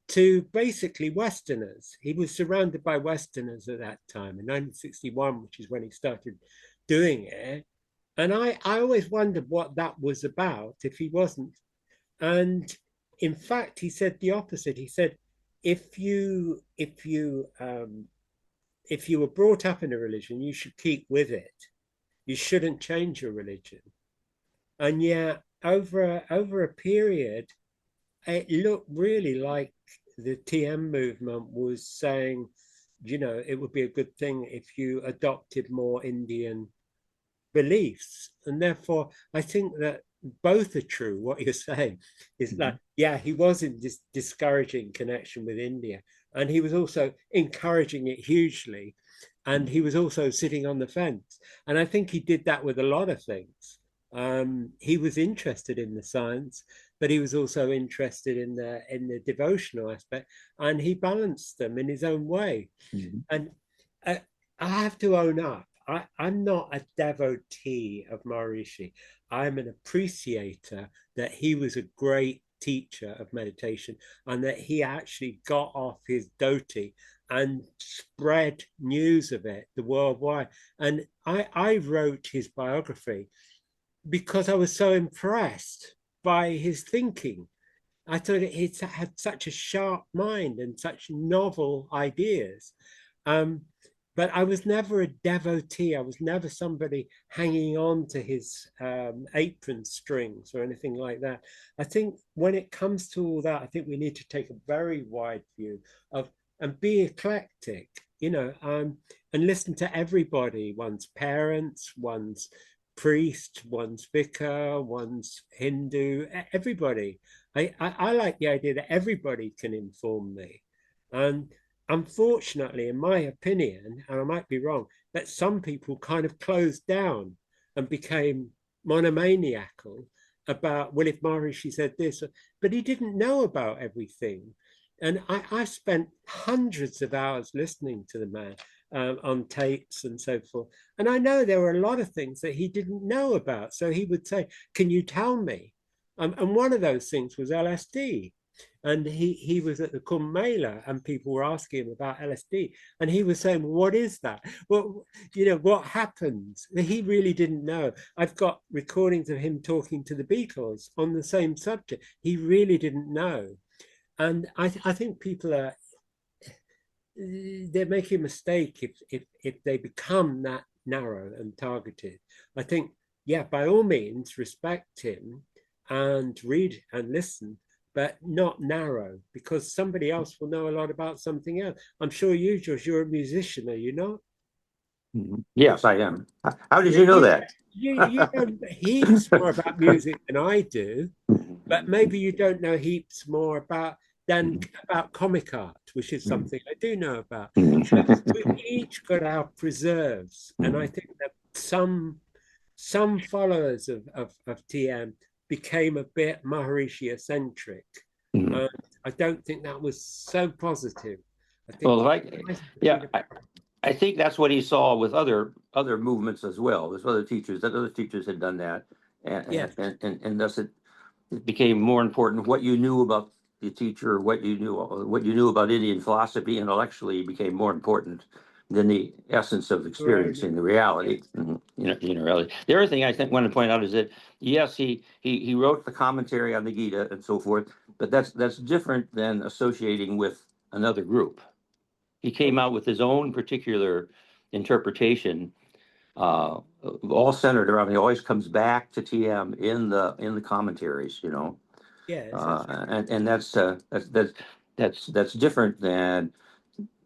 to basically Westerners. He was surrounded by Westerners at that time in 1961, which is when he started doing it. And I always wondered what that was about if he wasn't. And in fact, he said the opposite. He said, if you were brought up in a religion, you should keep with it. You shouldn't change your religion. And yet, over a period, it looked really like the TM movement was saying, it would be a good thing if you adopted more Indian beliefs. And therefore, I think that both are true. What you're saying is that, yeah, he was in this discouraging connection with India, and he was also encouraging it hugely, and he was also sitting on the fence. And I think he did that with a lot of things. He was interested in the science, but he was also interested in the devotional aspect, and he balanced them in his own way. And I have to own up, I'm not a devotee of Maharishi. I'm an appreciator that he was a great teacher of meditation, and that he actually got off his dhoti and spread news of it the worldwide. And I wrote his biography because I was so impressed by his thinking. I thought he had such a sharp mind and such novel ideas. But I was never a devotee. I was never somebody hanging on to his apron strings or anything like that. I think when it comes to all that, I think we need to take a very wide view of and be eclectic, and listen to everybody, one's parents, one's priest, one's vicar, one's Hindu, everybody. I like the idea that everybody can inform me. And unfortunately, in my opinion, and I might be wrong, that some people kind of closed down and became monomaniacal about, well, if Maharishi said this, but he didn't know about everything. And I spent hundreds of hours listening to the man on tapes and so forth. And I know there were a lot of things that he didn't know about. So he would say, can you tell me? And one of those things was LSD. And he was at the Kumbh Mela and people were asking him about LSD. And he was saying, what is that? Well, what happens? He really didn't know. I've got recordings of him talking to the Beatles on the same subject. He really didn't know. And I think people they're making a mistake if they become that narrow and targeted. I think, yeah, by all means, respect him and read and listen, but not narrow, because somebody else will know a lot about something else. I'm sure you, Josh, you're a musician, are you not? Yes, I am. How did you know that? You know heaps more about music than I do, but maybe you don't know heaps more about comic art, which is something I do know about. We've each got our preserves, and I think that some followers of TM became a bit Maharishi eccentric. I don't think that was so positive. I think I think that's what he saw with other movements as well. There's other teachers had done that, and thus it became more important what you knew about the teacher, what you knew about Indian philosophy intellectually became more important than the essence of experiencing the reality. Reality. The other thing I think want to point out is that yes, he wrote the commentary on the Gita and so forth, but that's different than associating with another group. He came out with his own particular interpretation, all centered around. He always comes back to TM in the commentaries, and that's different than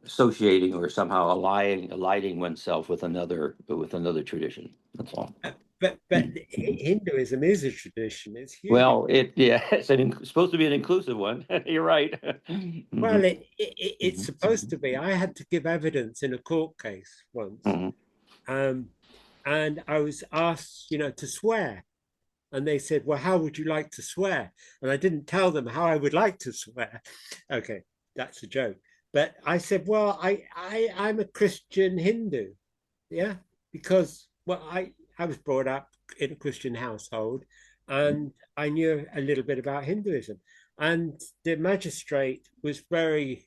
associating or somehow aligning oneself with another tradition. That's all. But Hinduism is a tradition. It's huge. Well, it's supposed to be an inclusive one. You're right. Well, it's supposed to be. I had to give evidence in a court case once, and I was asked, to swear, and they said, "Well, how would you like to swear?" And I didn't tell them how I would like to swear. Okay, that's a joke. But I said, "Well, I'm a Christian Hindu, yeah, because I was brought up in a Christian household, and I knew a little bit about Hinduism." And the magistrate was very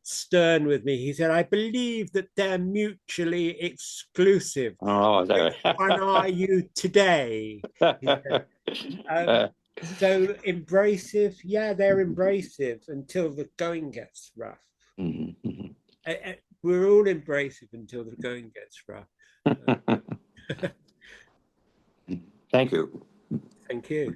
stern with me. He said, "I believe that they're mutually exclusive. Oh, is that right? Which one are you today?" So embracive, yeah, they're embracive until the going gets rough. We're all embracive until the going gets rough. Thank you. Thank you.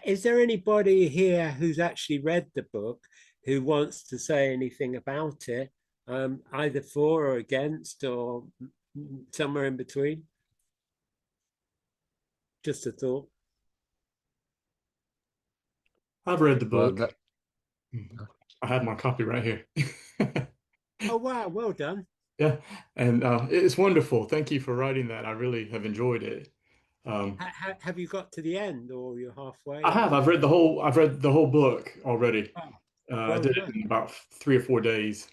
Is there anybody here who's actually read the book who wants to say anything about it, either for or against or somewhere in between? Just a thought. I've read the book. I have my copy right here. Oh, wow. Well done. Yeah. And it's wonderful. Thank you for writing that. I really have enjoyed it. Have you got to the end, or you're halfway? I have. I've read the whole book already. I did it in about 3 or 4 days,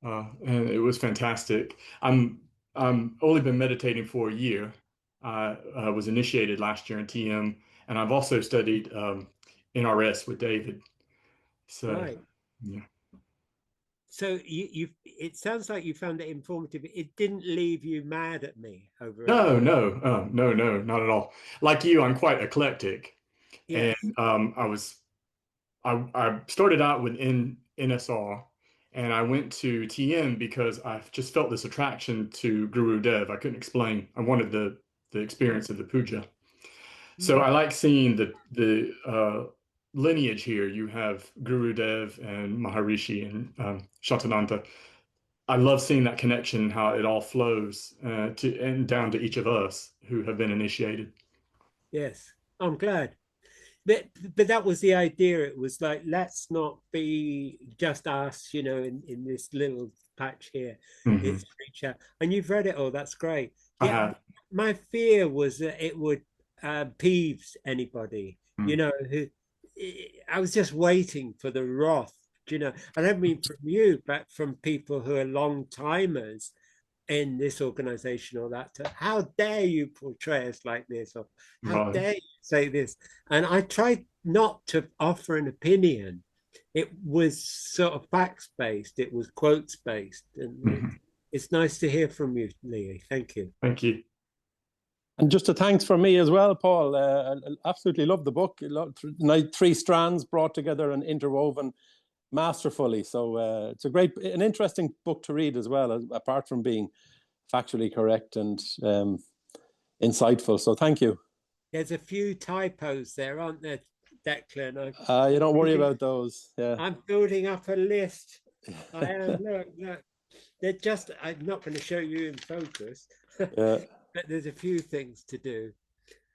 and it was fantastic. I'm only been meditating for a year. I was initiated last year in TM, and I've also studied NRS with David. So Right. yeah. So it sounds like you found it informative. It didn't leave you mad at me over it. No, not at all. Like you, I'm quite eclectic. Yes. And I started out with NSR, and I went to TM because I just felt this attraction to Guru Dev. I couldn't explain. I wanted the experience of the puja. So I like seeing the lineage here. You have Guru Dev and Maharishi and Shantanand. I love seeing that connection, how it all flows and down to each of us who have been initiated. Yes, I'm glad. But that was the idea. It was like, let's not be just us, in this little patch here. Mhm. It's reach out. And you've read it all. That's great. I Yeah, have. my fear was that it would peeve anybody, Mm. who I was just waiting for the wrath, I don't mean from you, but from people who are long timers in this organization or that. How dare you portray us like this, or how Right. dare you say this? And I tried not to offer an opinion. It was sort of facts based, it was quotes based, and Mhm. it's nice to hear from you, Lee. Thank you. Thank you. And just a thanks from me as well, Paul. I absolutely love the book. Three strands brought together and interwoven masterfully. So it's an interesting book to read as well, apart from being factually correct and insightful. So thank you. There's a few typos there, aren't there, Declan? You don't worry about those. Yeah. I'm building up a list. I am. Look. They're just. I'm not going to show you in focus. Yeah. But there's a few things to do.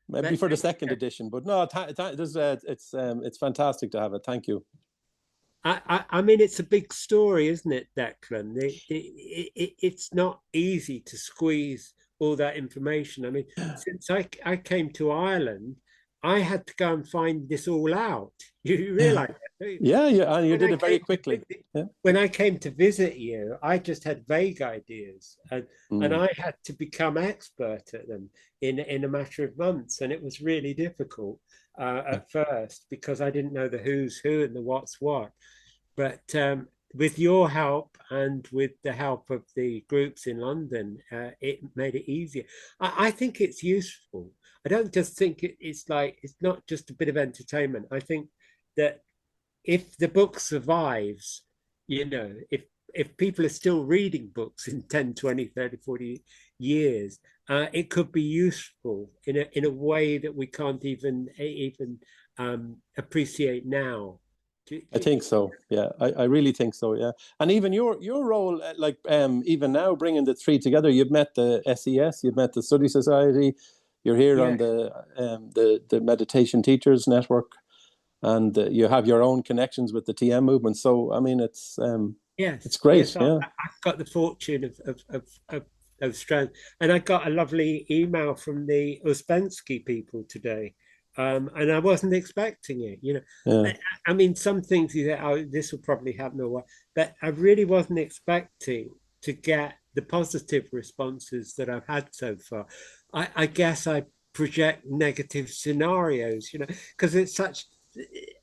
Maybe for the second edition, but no, it's fantastic to have it. Thank you. I mean, it's a big story, isn't it, Declan? It's not easy to squeeze all that information. I mean, since I came to Ireland, I had to go and find this all out. You realize that, don't you? Yeah, and you did it very quickly. When I came to visit you, I just had vague ideas, and I had to become expert at them in a matter of months, and it was really difficult at first because I didn't know the who's who and the what's what. But with your help and with the help of the groups in London, it made it easier. I think it's useful. I don't just think it's not just a bit of entertainment. I think that if the book survives, if people are still reading books in 10, 20, 30, 40 years, it could be useful in a way that we can't even appreciate now. I think so. Yeah, I really think so. Yeah, and even your role, even now bringing the three together, you've met the SES, you've met the Study Society, you're here on the Meditation Teachers Network, and you have your own connections with the TM movement. So I mean, it's great. Yes, I've got the fortune of Strand, and I got a lovely email from the Uspensky people today. And I wasn't expecting it, I mean, some things you say, oh, this will probably happen or what, but I really wasn't expecting to get the positive responses that I've had so far. I guess I project negative scenarios, because it's such,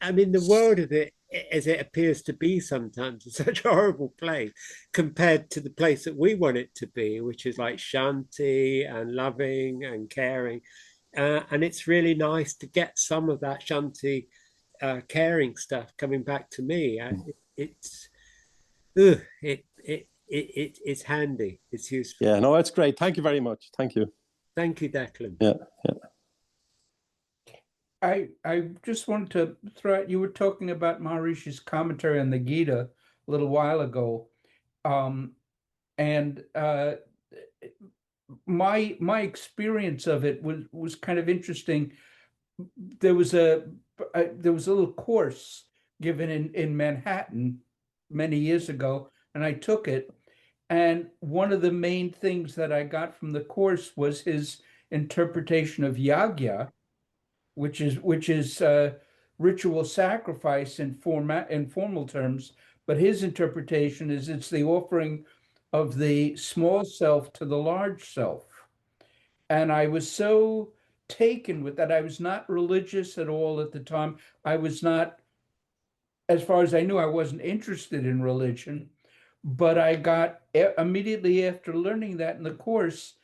I mean, the world of it, as it appears to be sometimes, is such a horrible place compared to the place that we want it to be, which is like Shanti and loving and caring. And it's really nice to get some of that Shanti caring stuff coming back to me. It's handy. It's useful. Yeah, no, it's great. Thank you very much. Thank you. Thank you, Declan. Yeah. I just wanted to throw out, you were talking about Maharishi's commentary on the Gita a little while ago. My experience of it was kind of interesting. There was a little course given in Manhattan many years ago, and I took it. And one of the main things that I got from the course was his interpretation of yagya, which is ritual sacrifice in formal terms. But his interpretation is it's the offering of the small self to the large self. And I was so taken with that. I was not religious at all at the time. I was not, as far as I knew, I wasn't interested in religion, but I got immediately after learning that in the course,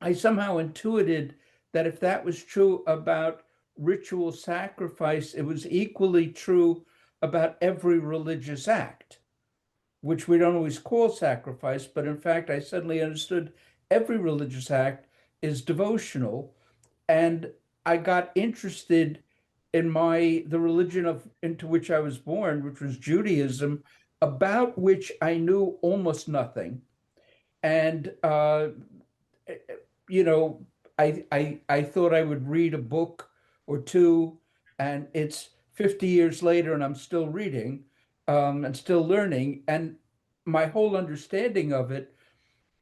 I somehow intuited that if that was true about ritual sacrifice, it was equally true about every religious act, which we don't always call sacrifice, but in fact, I suddenly understood every religious act is devotional. And I got interested in the religion into which I was born, which was Judaism, about which I knew almost nothing. And you know, I thought I would read a book or two, and it's 50 years later, and I'm still reading and still learning. And my whole understanding of it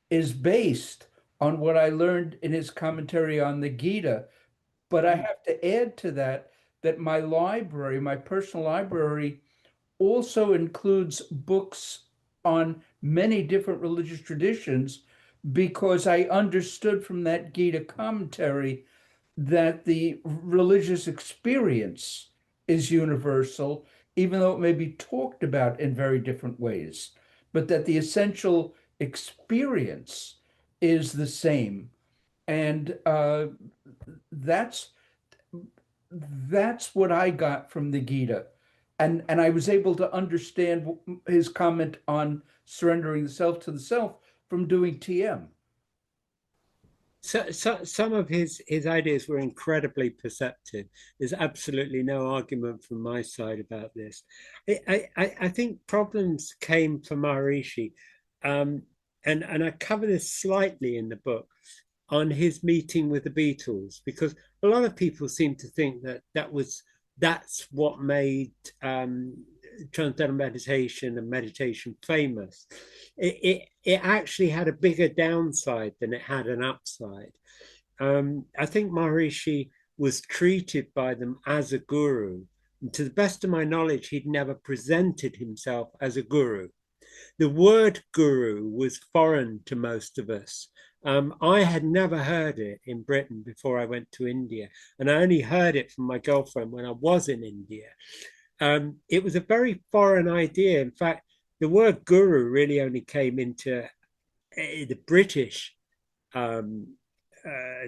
is based on what I learned in his commentary on the Gita. But I have to add to that that my library, my personal library, also includes books on many different religious traditions, because I understood from that Gita commentary that the religious experience is universal, even though it may be talked about in very different ways, but that the essential experience is the same. And that's what I got from the Gita. And I was able to understand his comment on surrendering the self to the self from doing TM. So some of his ideas were incredibly perceptive. There's absolutely no argument from my side about this. I think problems came for Maharishi, and I cover this slightly in the book, on his meeting with the Beatles, because a lot of people seem to think that that's what made transcendental meditation and meditation famous. It actually had a bigger downside than it had an upside. I think Maharishi was treated by them as a guru. And to the best of my knowledge, he'd never presented himself as a guru. The word guru was foreign to most of us. I had never heard it in Britain before I went to India, and I only heard it from my girlfriend when I was in India. It was a very foreign idea. In fact, the word guru really only came into the British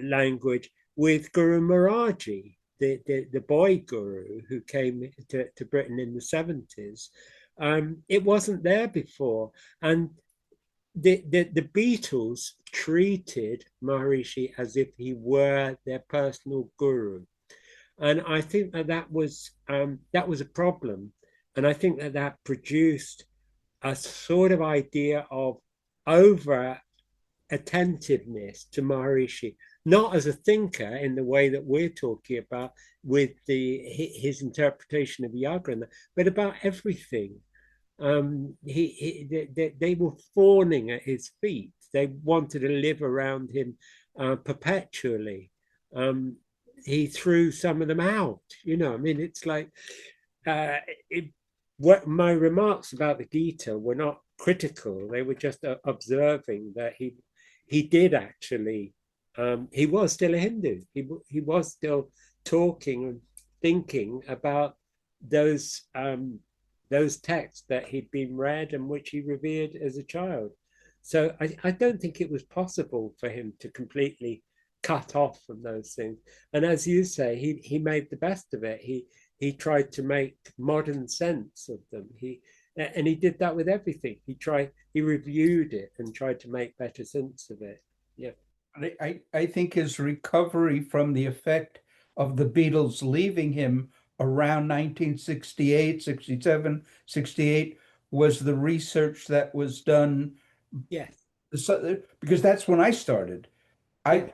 language with Guru Maharaji, the boy guru who came to Britain in the 70s. It wasn't there before. And the Beatles treated Maharishi as if he were their personal guru. And I think that was a problem. And I think that produced a sort of idea of over attentiveness to Maharishi, not as a thinker in the way that we're talking about with his interpretation of yoga, but about everything. They were fawning at his feet. They wanted to live around him perpetually. He threw some of them out. I mean, it's like what my remarks about the Gita were not critical. They were just observing that he did actually. He was still a Hindu. He was still talking and thinking about those texts that he'd been read and which he revered as a child. So I don't think it was possible for him to completely cut off from those things. And as you say, he made the best of it. He tried to make modern sense of them. He did that with everything. He reviewed it and tried to make better sense of it. Yeah. I think his recovery from the effect of the Beatles leaving him around 1968, 67, 68 was the research that was done. Yes. Because that's when I started. I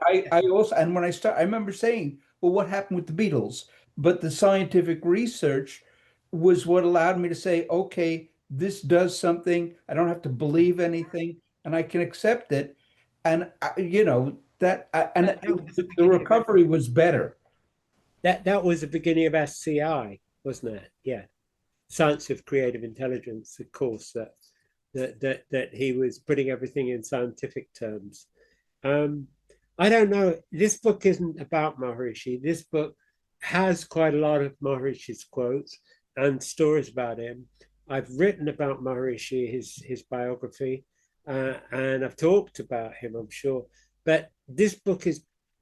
also, and when I remember saying, well, what happened with the Beatles? But the scientific research was what allowed me to say, okay, this does something. I don't have to believe anything, and I can accept it. And the recovery was better. That was the beginning of SCI, wasn't it? Yeah, Science of Creative Intelligence, of course. That he was putting everything in scientific terms. I don't know. This book isn't about Maharishi. This book has quite a lot of Maharishi's quotes and stories about him. I've written about Maharishi, his biography, and I've talked about him, I'm sure. But this book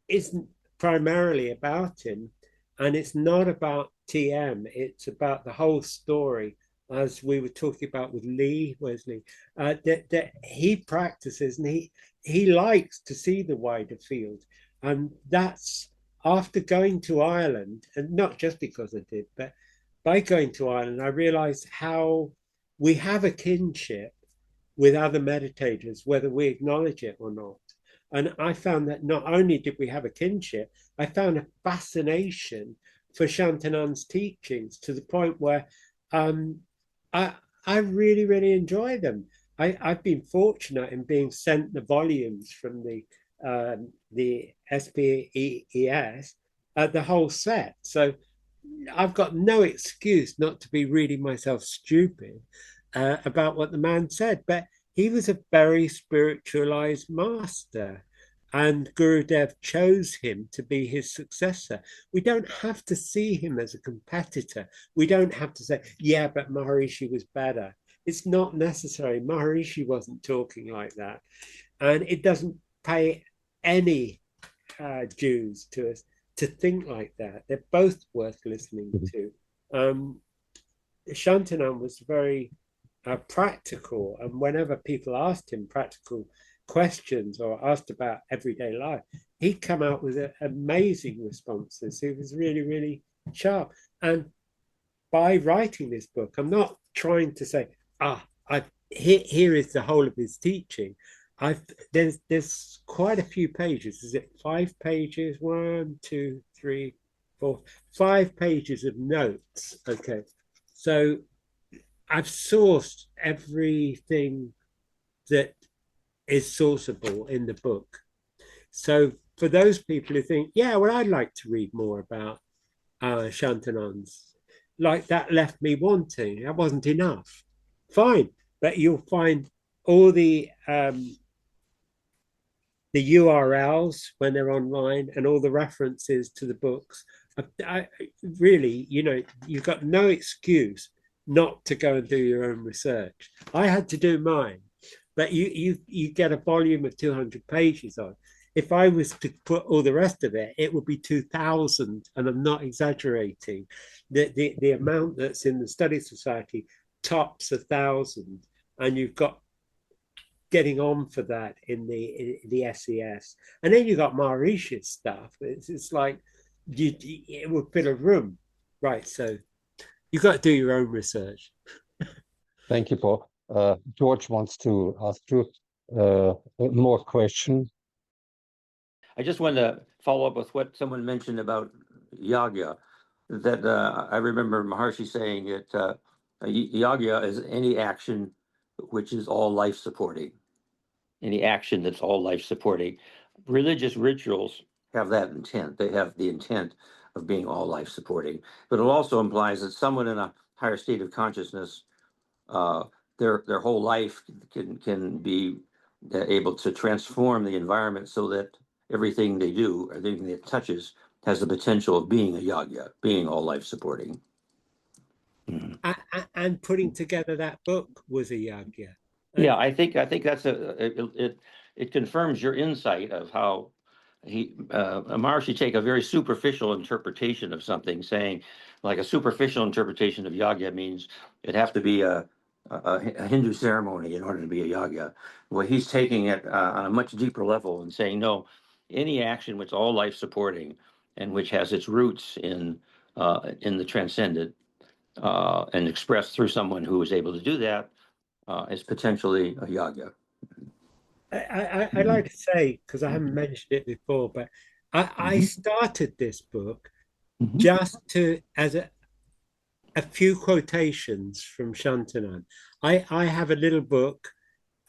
isn't primarily about him, and it's not about TM. It's about the whole story, as we were talking about with Lee Wesley, that he practices and he likes to see the wider field. And that's after going to Ireland, and not just because I did, but by going to Ireland, I realized how we have a kinship with other meditators, whether we acknowledge it or not. And I found that not only did we have a kinship, I found a fascination for Shantanand's teachings to the point where I, I really, really enjoy them. I've been fortunate in being sent the volumes from the SPES, the whole set. So I've got no excuse not to be reading myself stupid about what the man said. But he was a very spiritualized master, and Gurudev chose him to be his successor. We don't have to see him as a competitor. We don't have to say, yeah, but Maharishi was better. It's not necessary. Maharishi wasn't talking like that. And it doesn't pay any dues to us to think like that. They're both worth listening to. Shantanand was very practical, and whenever people asked him practical questions or asked about everyday life, he'd come out with amazing responses. He was really, really sharp. And by writing this book, I'm not trying to say, here is the whole of his teaching. There's quite a few pages. Is it 5 pages? 1, 2, 3, 4, 5 pages of notes. Okay, so I've sourced everything that is sourceable in the book. So for those people who think, yeah, well, I'd like to read more about Shantanand's, like that left me wanting. That wasn't enough. Fine, but you'll find all the URLs when they're online and all the references to the books. I really, you've got no excuse not to go and do your own research. I had to do mine, but you get a volume of 200 pages on. If I was to put all the rest of it, it would be 2,000, and I'm not exaggerating. The amount that's in the Study Society tops 1,000, and you've got getting on for that in the SES, and then you got Maharishi's stuff. It's like it would fill a room, right? So you've got to do your own research. Thank you, Paul. George wants to ask you more question. I just wanted to follow up with what someone mentioned about yagya. That I remember Maharishi saying that yagya is any action which is all life supporting. Any action that's all life supporting. Religious rituals have that intent. They have the intent of being all life supporting. But it also implies that someone in a higher state of consciousness, their whole life can be able to transform the environment so that everything they do, or everything it touches, has the potential of being a yagya, being all life supporting. And putting together that book was a yagya. Yeah, I think that's it confirms your insight of how Maharishi take a very superficial interpretation of something, saying like a superficial interpretation of yagya means it'd have to be a Hindu ceremony in order to be a yagya. Well, he's taking it on a much deeper level and saying, no, any action which is all life supporting and which has its roots in the transcendent and expressed through someone who is able to do that is potentially a yagya. I'd like to say, because I haven't mentioned it before, but I started this book just as a few quotations from Shantanand. I have a little book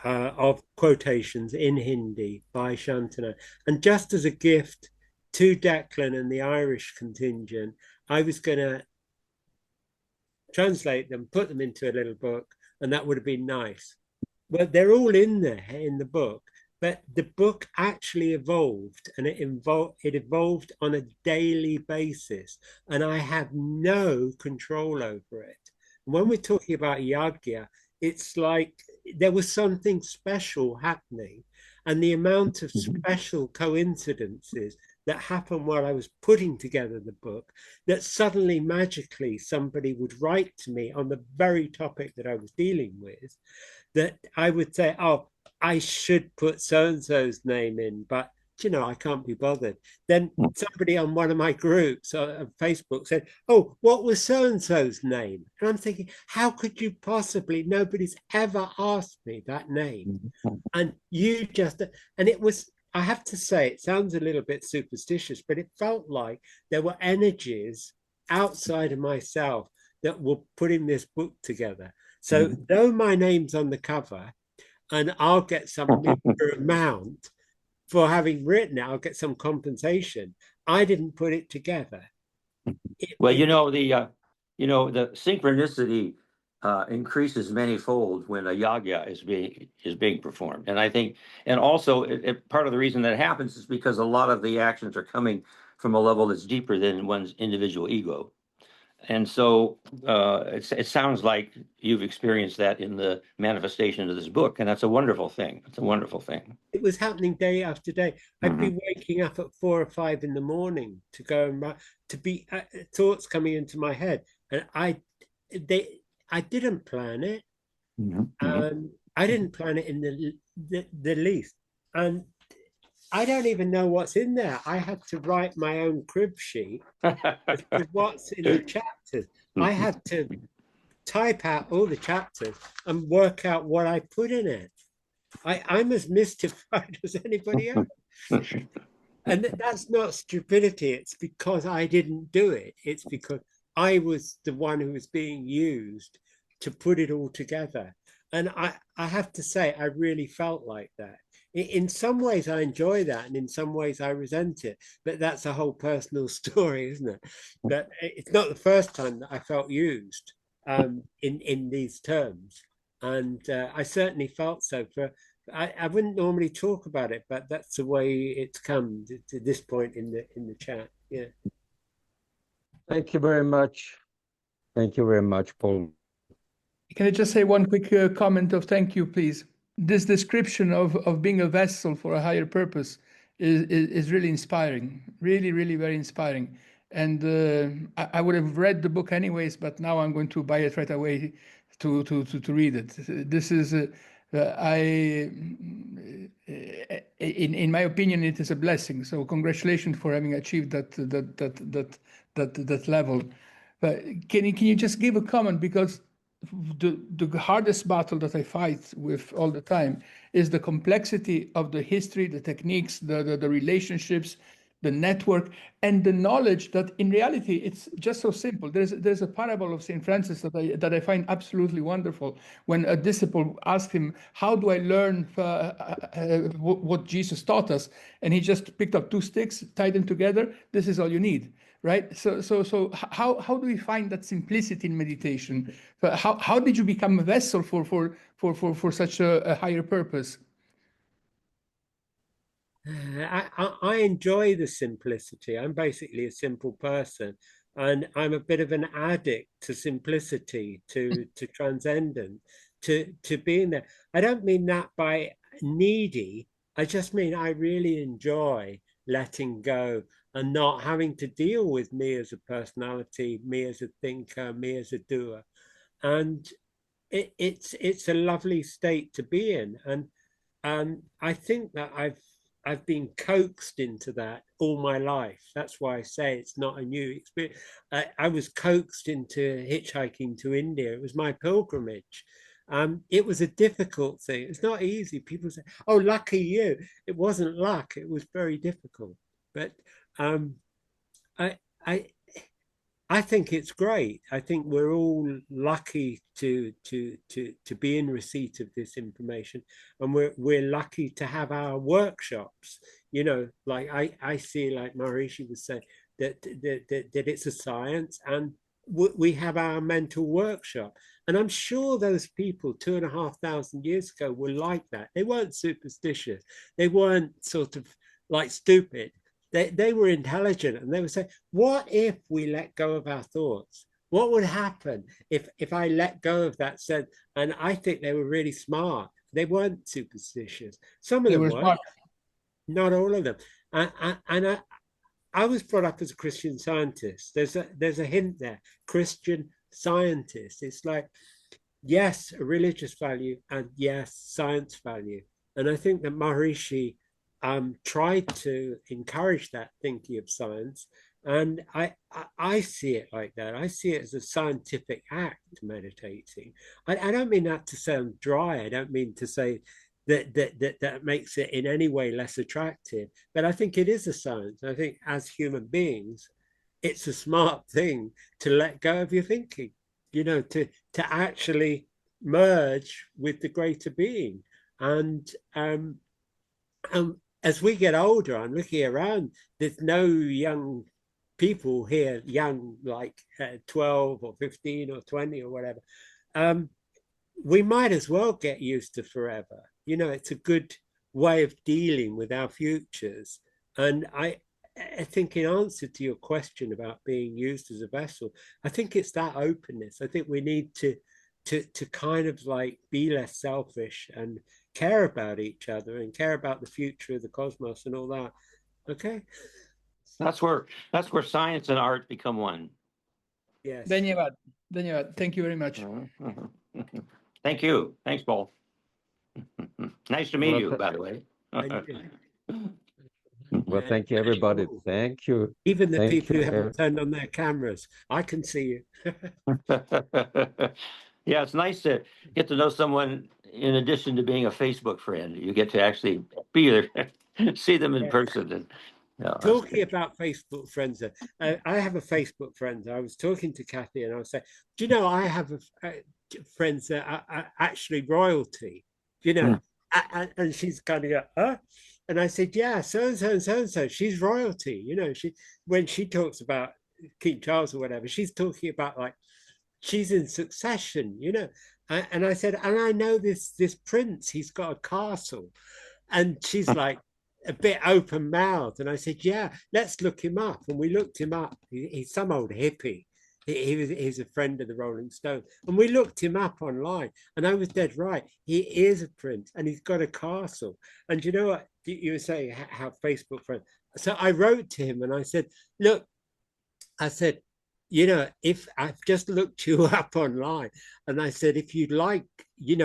of quotations in Hindi by Shantanand, and just as a gift to Declan and the Irish contingent, I was going to translate them, put them into a little book, and that would have been nice. Well, they're all in there in the book, But the book actually evolved, and it evolved on a daily basis, and I had no control over it. When we're talking about yagya, it's like there was something special happening, and the amount of special coincidences that happened while I was putting together the book, that suddenly magically somebody would write to me on the very topic that I was dealing with, that I would say, oh, I should put so and so's name in, but I can't be bothered. Then somebody on one of my groups on Facebook said, oh, what was so and so's name? And I'm thinking, how could you possibly? Nobody's ever asked me that name. And you just, and it was, I have to say, it sounds a little bit superstitious, but it felt like there were energies outside of myself that were putting this book together. So though my name's on the cover, and I'll get some amount for having written it, I'll get some compensation, I didn't put it together. Well, the synchronicity increases manyfold when a yagya is being performed, and I think, and also part of the reason that happens is because a lot of the actions are coming from a level that's deeper than one's individual ego. And so it sounds like you've experienced that in the manifestation of this book, and that's a wonderful thing. It's a wonderful thing. It was happening day after day. I'd be waking up at 4 or 5 in the morning to go and to be thoughts coming into my head, and I didn't plan it. I didn't plan it in the least, and I don't even know what's in there. I had to write my own crib sheet with what's in the chapters. I had to type out all the chapters and work out what I put in it. I'm as mystified as anybody else. And that's not stupidity. It's because I didn't do it. It's because I was the one who was being used to put it all together. And I have to say, I really felt like that. In some ways, I enjoy that, and in some ways, I resent it. But that's a whole personal story, isn't it? But it's not the first time that I felt used in these terms, and I certainly felt so. I wouldn't normally talk about it, but that's the way it's come to this point in the chat. Yeah. Thank you very much. Thank you very much, Paul. Can I just say one quick comment of thank you, please? This description of being a vessel for a higher purpose is really inspiring, really, really very inspiring. And I would have read the book anyways, but now I'm going to buy it right away to read it. This is, in my opinion, it is a blessing. So congratulations for having achieved that level. But can you just give a comment, because the hardest battle that I fight with all the time is the complexity of the history, the techniques, the relationships, the network, and the knowledge that in reality it's just so simple. There's a parable of St. Francis that I find absolutely wonderful. When a disciple asked him, "How do I learn what Jesus taught us?" and he just picked up 2 sticks, tied them together. This is all you need. Right. So how do we find that simplicity in meditation? How did you become a vessel for such a higher purpose? I enjoy the simplicity. I'm basically a simple person, and I'm a bit of an addict to simplicity, to transcendence, to being there. I don't mean that by needy. I just mean I really enjoy letting go and not having to deal with me as a personality, me as a thinker, me as a doer. And it's a lovely state to be in. And I think that I've been coaxed into that all my life. That's why I say it's not a new experience. I was coaxed into hitchhiking to India. It was my pilgrimage. It was a difficult thing. It's not easy. People say, "Oh, lucky you." It wasn't luck. It was very difficult. But I think it's great. I think we're all lucky to be in receipt of this information, and we're lucky to have our workshops. Like I see, like Maharishi was saying, that it's a science, and we have our mental workshop. And I'm sure those people 2,500 years ago were like that. They weren't superstitious. They weren't sort of like stupid. They were intelligent, and they would say, what if we let go of our thoughts? What would happen if I let go of that sense? And I think they were really smart. They weren't superstitious. Some of They them were were, smart. not all of them. And I was brought up as a Christian Scientist. There's a hint there. Christian Scientist. It's like, yes, a religious value, and yes, science value. And I think that Maharishi tried to encourage that thinking of science. And I see it like that. I see it as a scientific act, meditating. I don't mean that to sound dry. I don't mean to say that makes it in any way less attractive. But I think it is a science. I think as human beings, it's a smart thing to let go of your thinking, to actually merge with the greater being. And as we get older, I'm looking around, there's no young people here, young like 12 or 15 or 20 or whatever. We might as well get used to forever. It's a good way of dealing with our futures. And I think in answer to your question about being used as a vessel, I think it's that openness. I think we need to kind of like be less selfish and care about each other and care about the future of the cosmos and all that. Okay. That's where science and art become one. Yes. Dhanyavad. Dhanyavad. Thank you very much. Thank you. Thanks, Paul. Nice to meet Well, you, by the way. Well, thank you, everybody. Thank you. Even the Thank people you. who haven't turned on their cameras, I can see you. Yeah, it's nice to get to know someone in addition to being a Facebook friend. You get to actually be there, see them in person. And, Talking about Facebook friends, I have a Facebook friend. I was talking to Kathy and I was saying, do you know, I have friends that are actually royalty, and she's kind of go, huh? And I said, yeah, so-and-so and so-and-so, she's royalty. When she talks about King Charles or whatever, she's talking about like, she's in succession, and I said, and I know this prince, he's got a castle. And she's like a bit open mouthed. And I said, yeah, let's look him up. And we looked him up. He's some old hippie. He's a friend of the Rolling Stones. And we looked him up online. And I was dead right. He is a prince and he's got a castle. And you know what? You were saying how Facebook friends. So I wrote to him and I said, look, I said, if I've just looked you up online, and I said, if you'd like,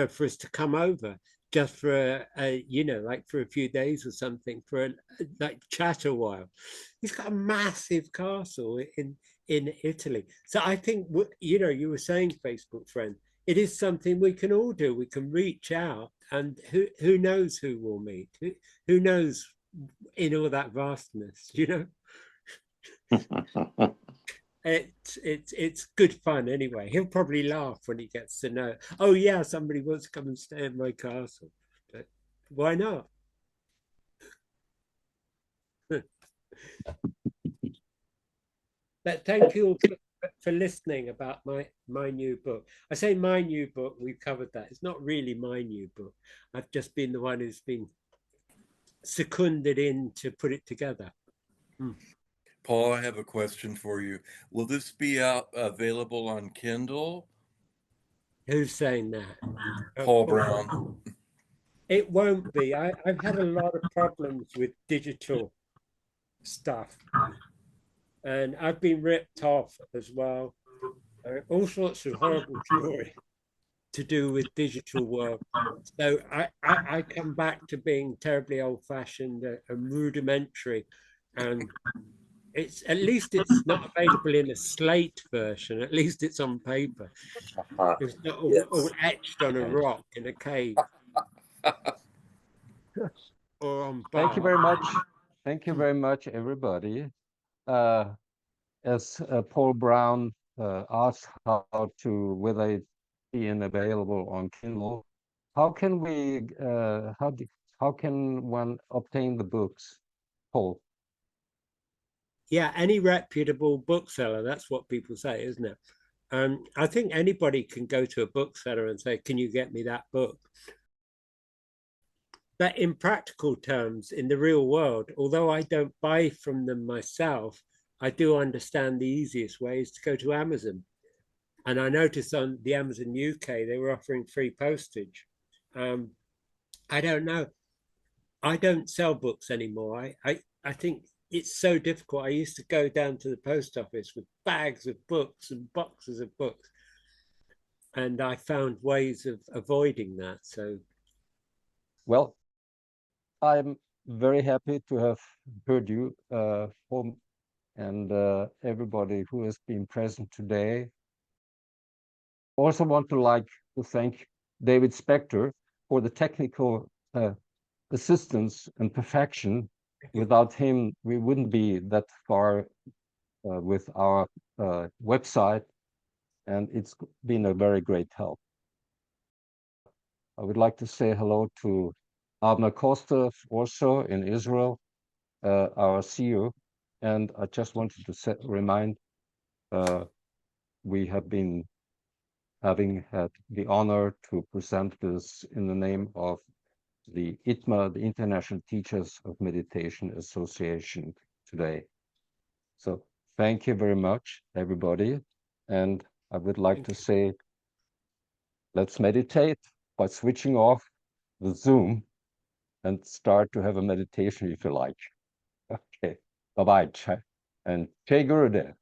for us to come over just for like for a few days or something, for like chat a while. He's got a massive castle in Italy. So I think, you were saying, Facebook friend, it is something we can all do. We can reach out, and who knows who we'll meet? Who knows in all that vastness, It's good fun anyway. He'll probably laugh when he gets to know, oh yeah, somebody wants to come and stay in my castle. But why not? But thank you all for listening about my new book. I say my new book, we've covered that. It's not really my new book. I've just been the one who's been seconded in to put it together. Paul, I have a question for you. Will this be available on Kindle? Who's saying that? Paul Brown. It won't be. I've had a lot of problems with digital stuff. And I've been ripped off as well. All sorts of horrible jewelry to do with digital work. So I come back to being terribly old-fashioned and rudimentary. And it's at least it's not available in a slate version. At least it's on paper. It's not all etched on a rock in a cave. Or on bar. Thank you very much. Thank you very much, everybody. As Paul Brown asked whether it's being available on Kindle, how can one obtain the books, Paul? Yeah, any reputable bookseller, that's what people say, isn't it? I think anybody can go to a bookseller and say, can you get me that book? But in practical terms, in the real world, although I don't buy from them myself, I do understand the easiest way is to go to Amazon. And I noticed on the Amazon UK, they were offering free postage. I don't know. I don't sell books anymore. I think it's so difficult. I used to go down to the post office with bags of books and boxes of books. And I found ways of avoiding that. So, Well, I'm very happy to have heard you, Paul, and everybody who has been present today. Also want to thank David Spector for the technical assistance and perfection. Without him, we wouldn't be that far with our website, and it's been a very great help. I would like to say hello to Abner Kostev, also in Israel, our CEO, and I just wanted to remind we have been having had the honor to present this in the name of the ITMA, the International Teachers of Meditation Association today. So thank you very much, everybody. And I would like to say, let's meditate by switching off the Zoom and start to have a meditation if you like. Okay, bye-bye. And Jai Gurudev.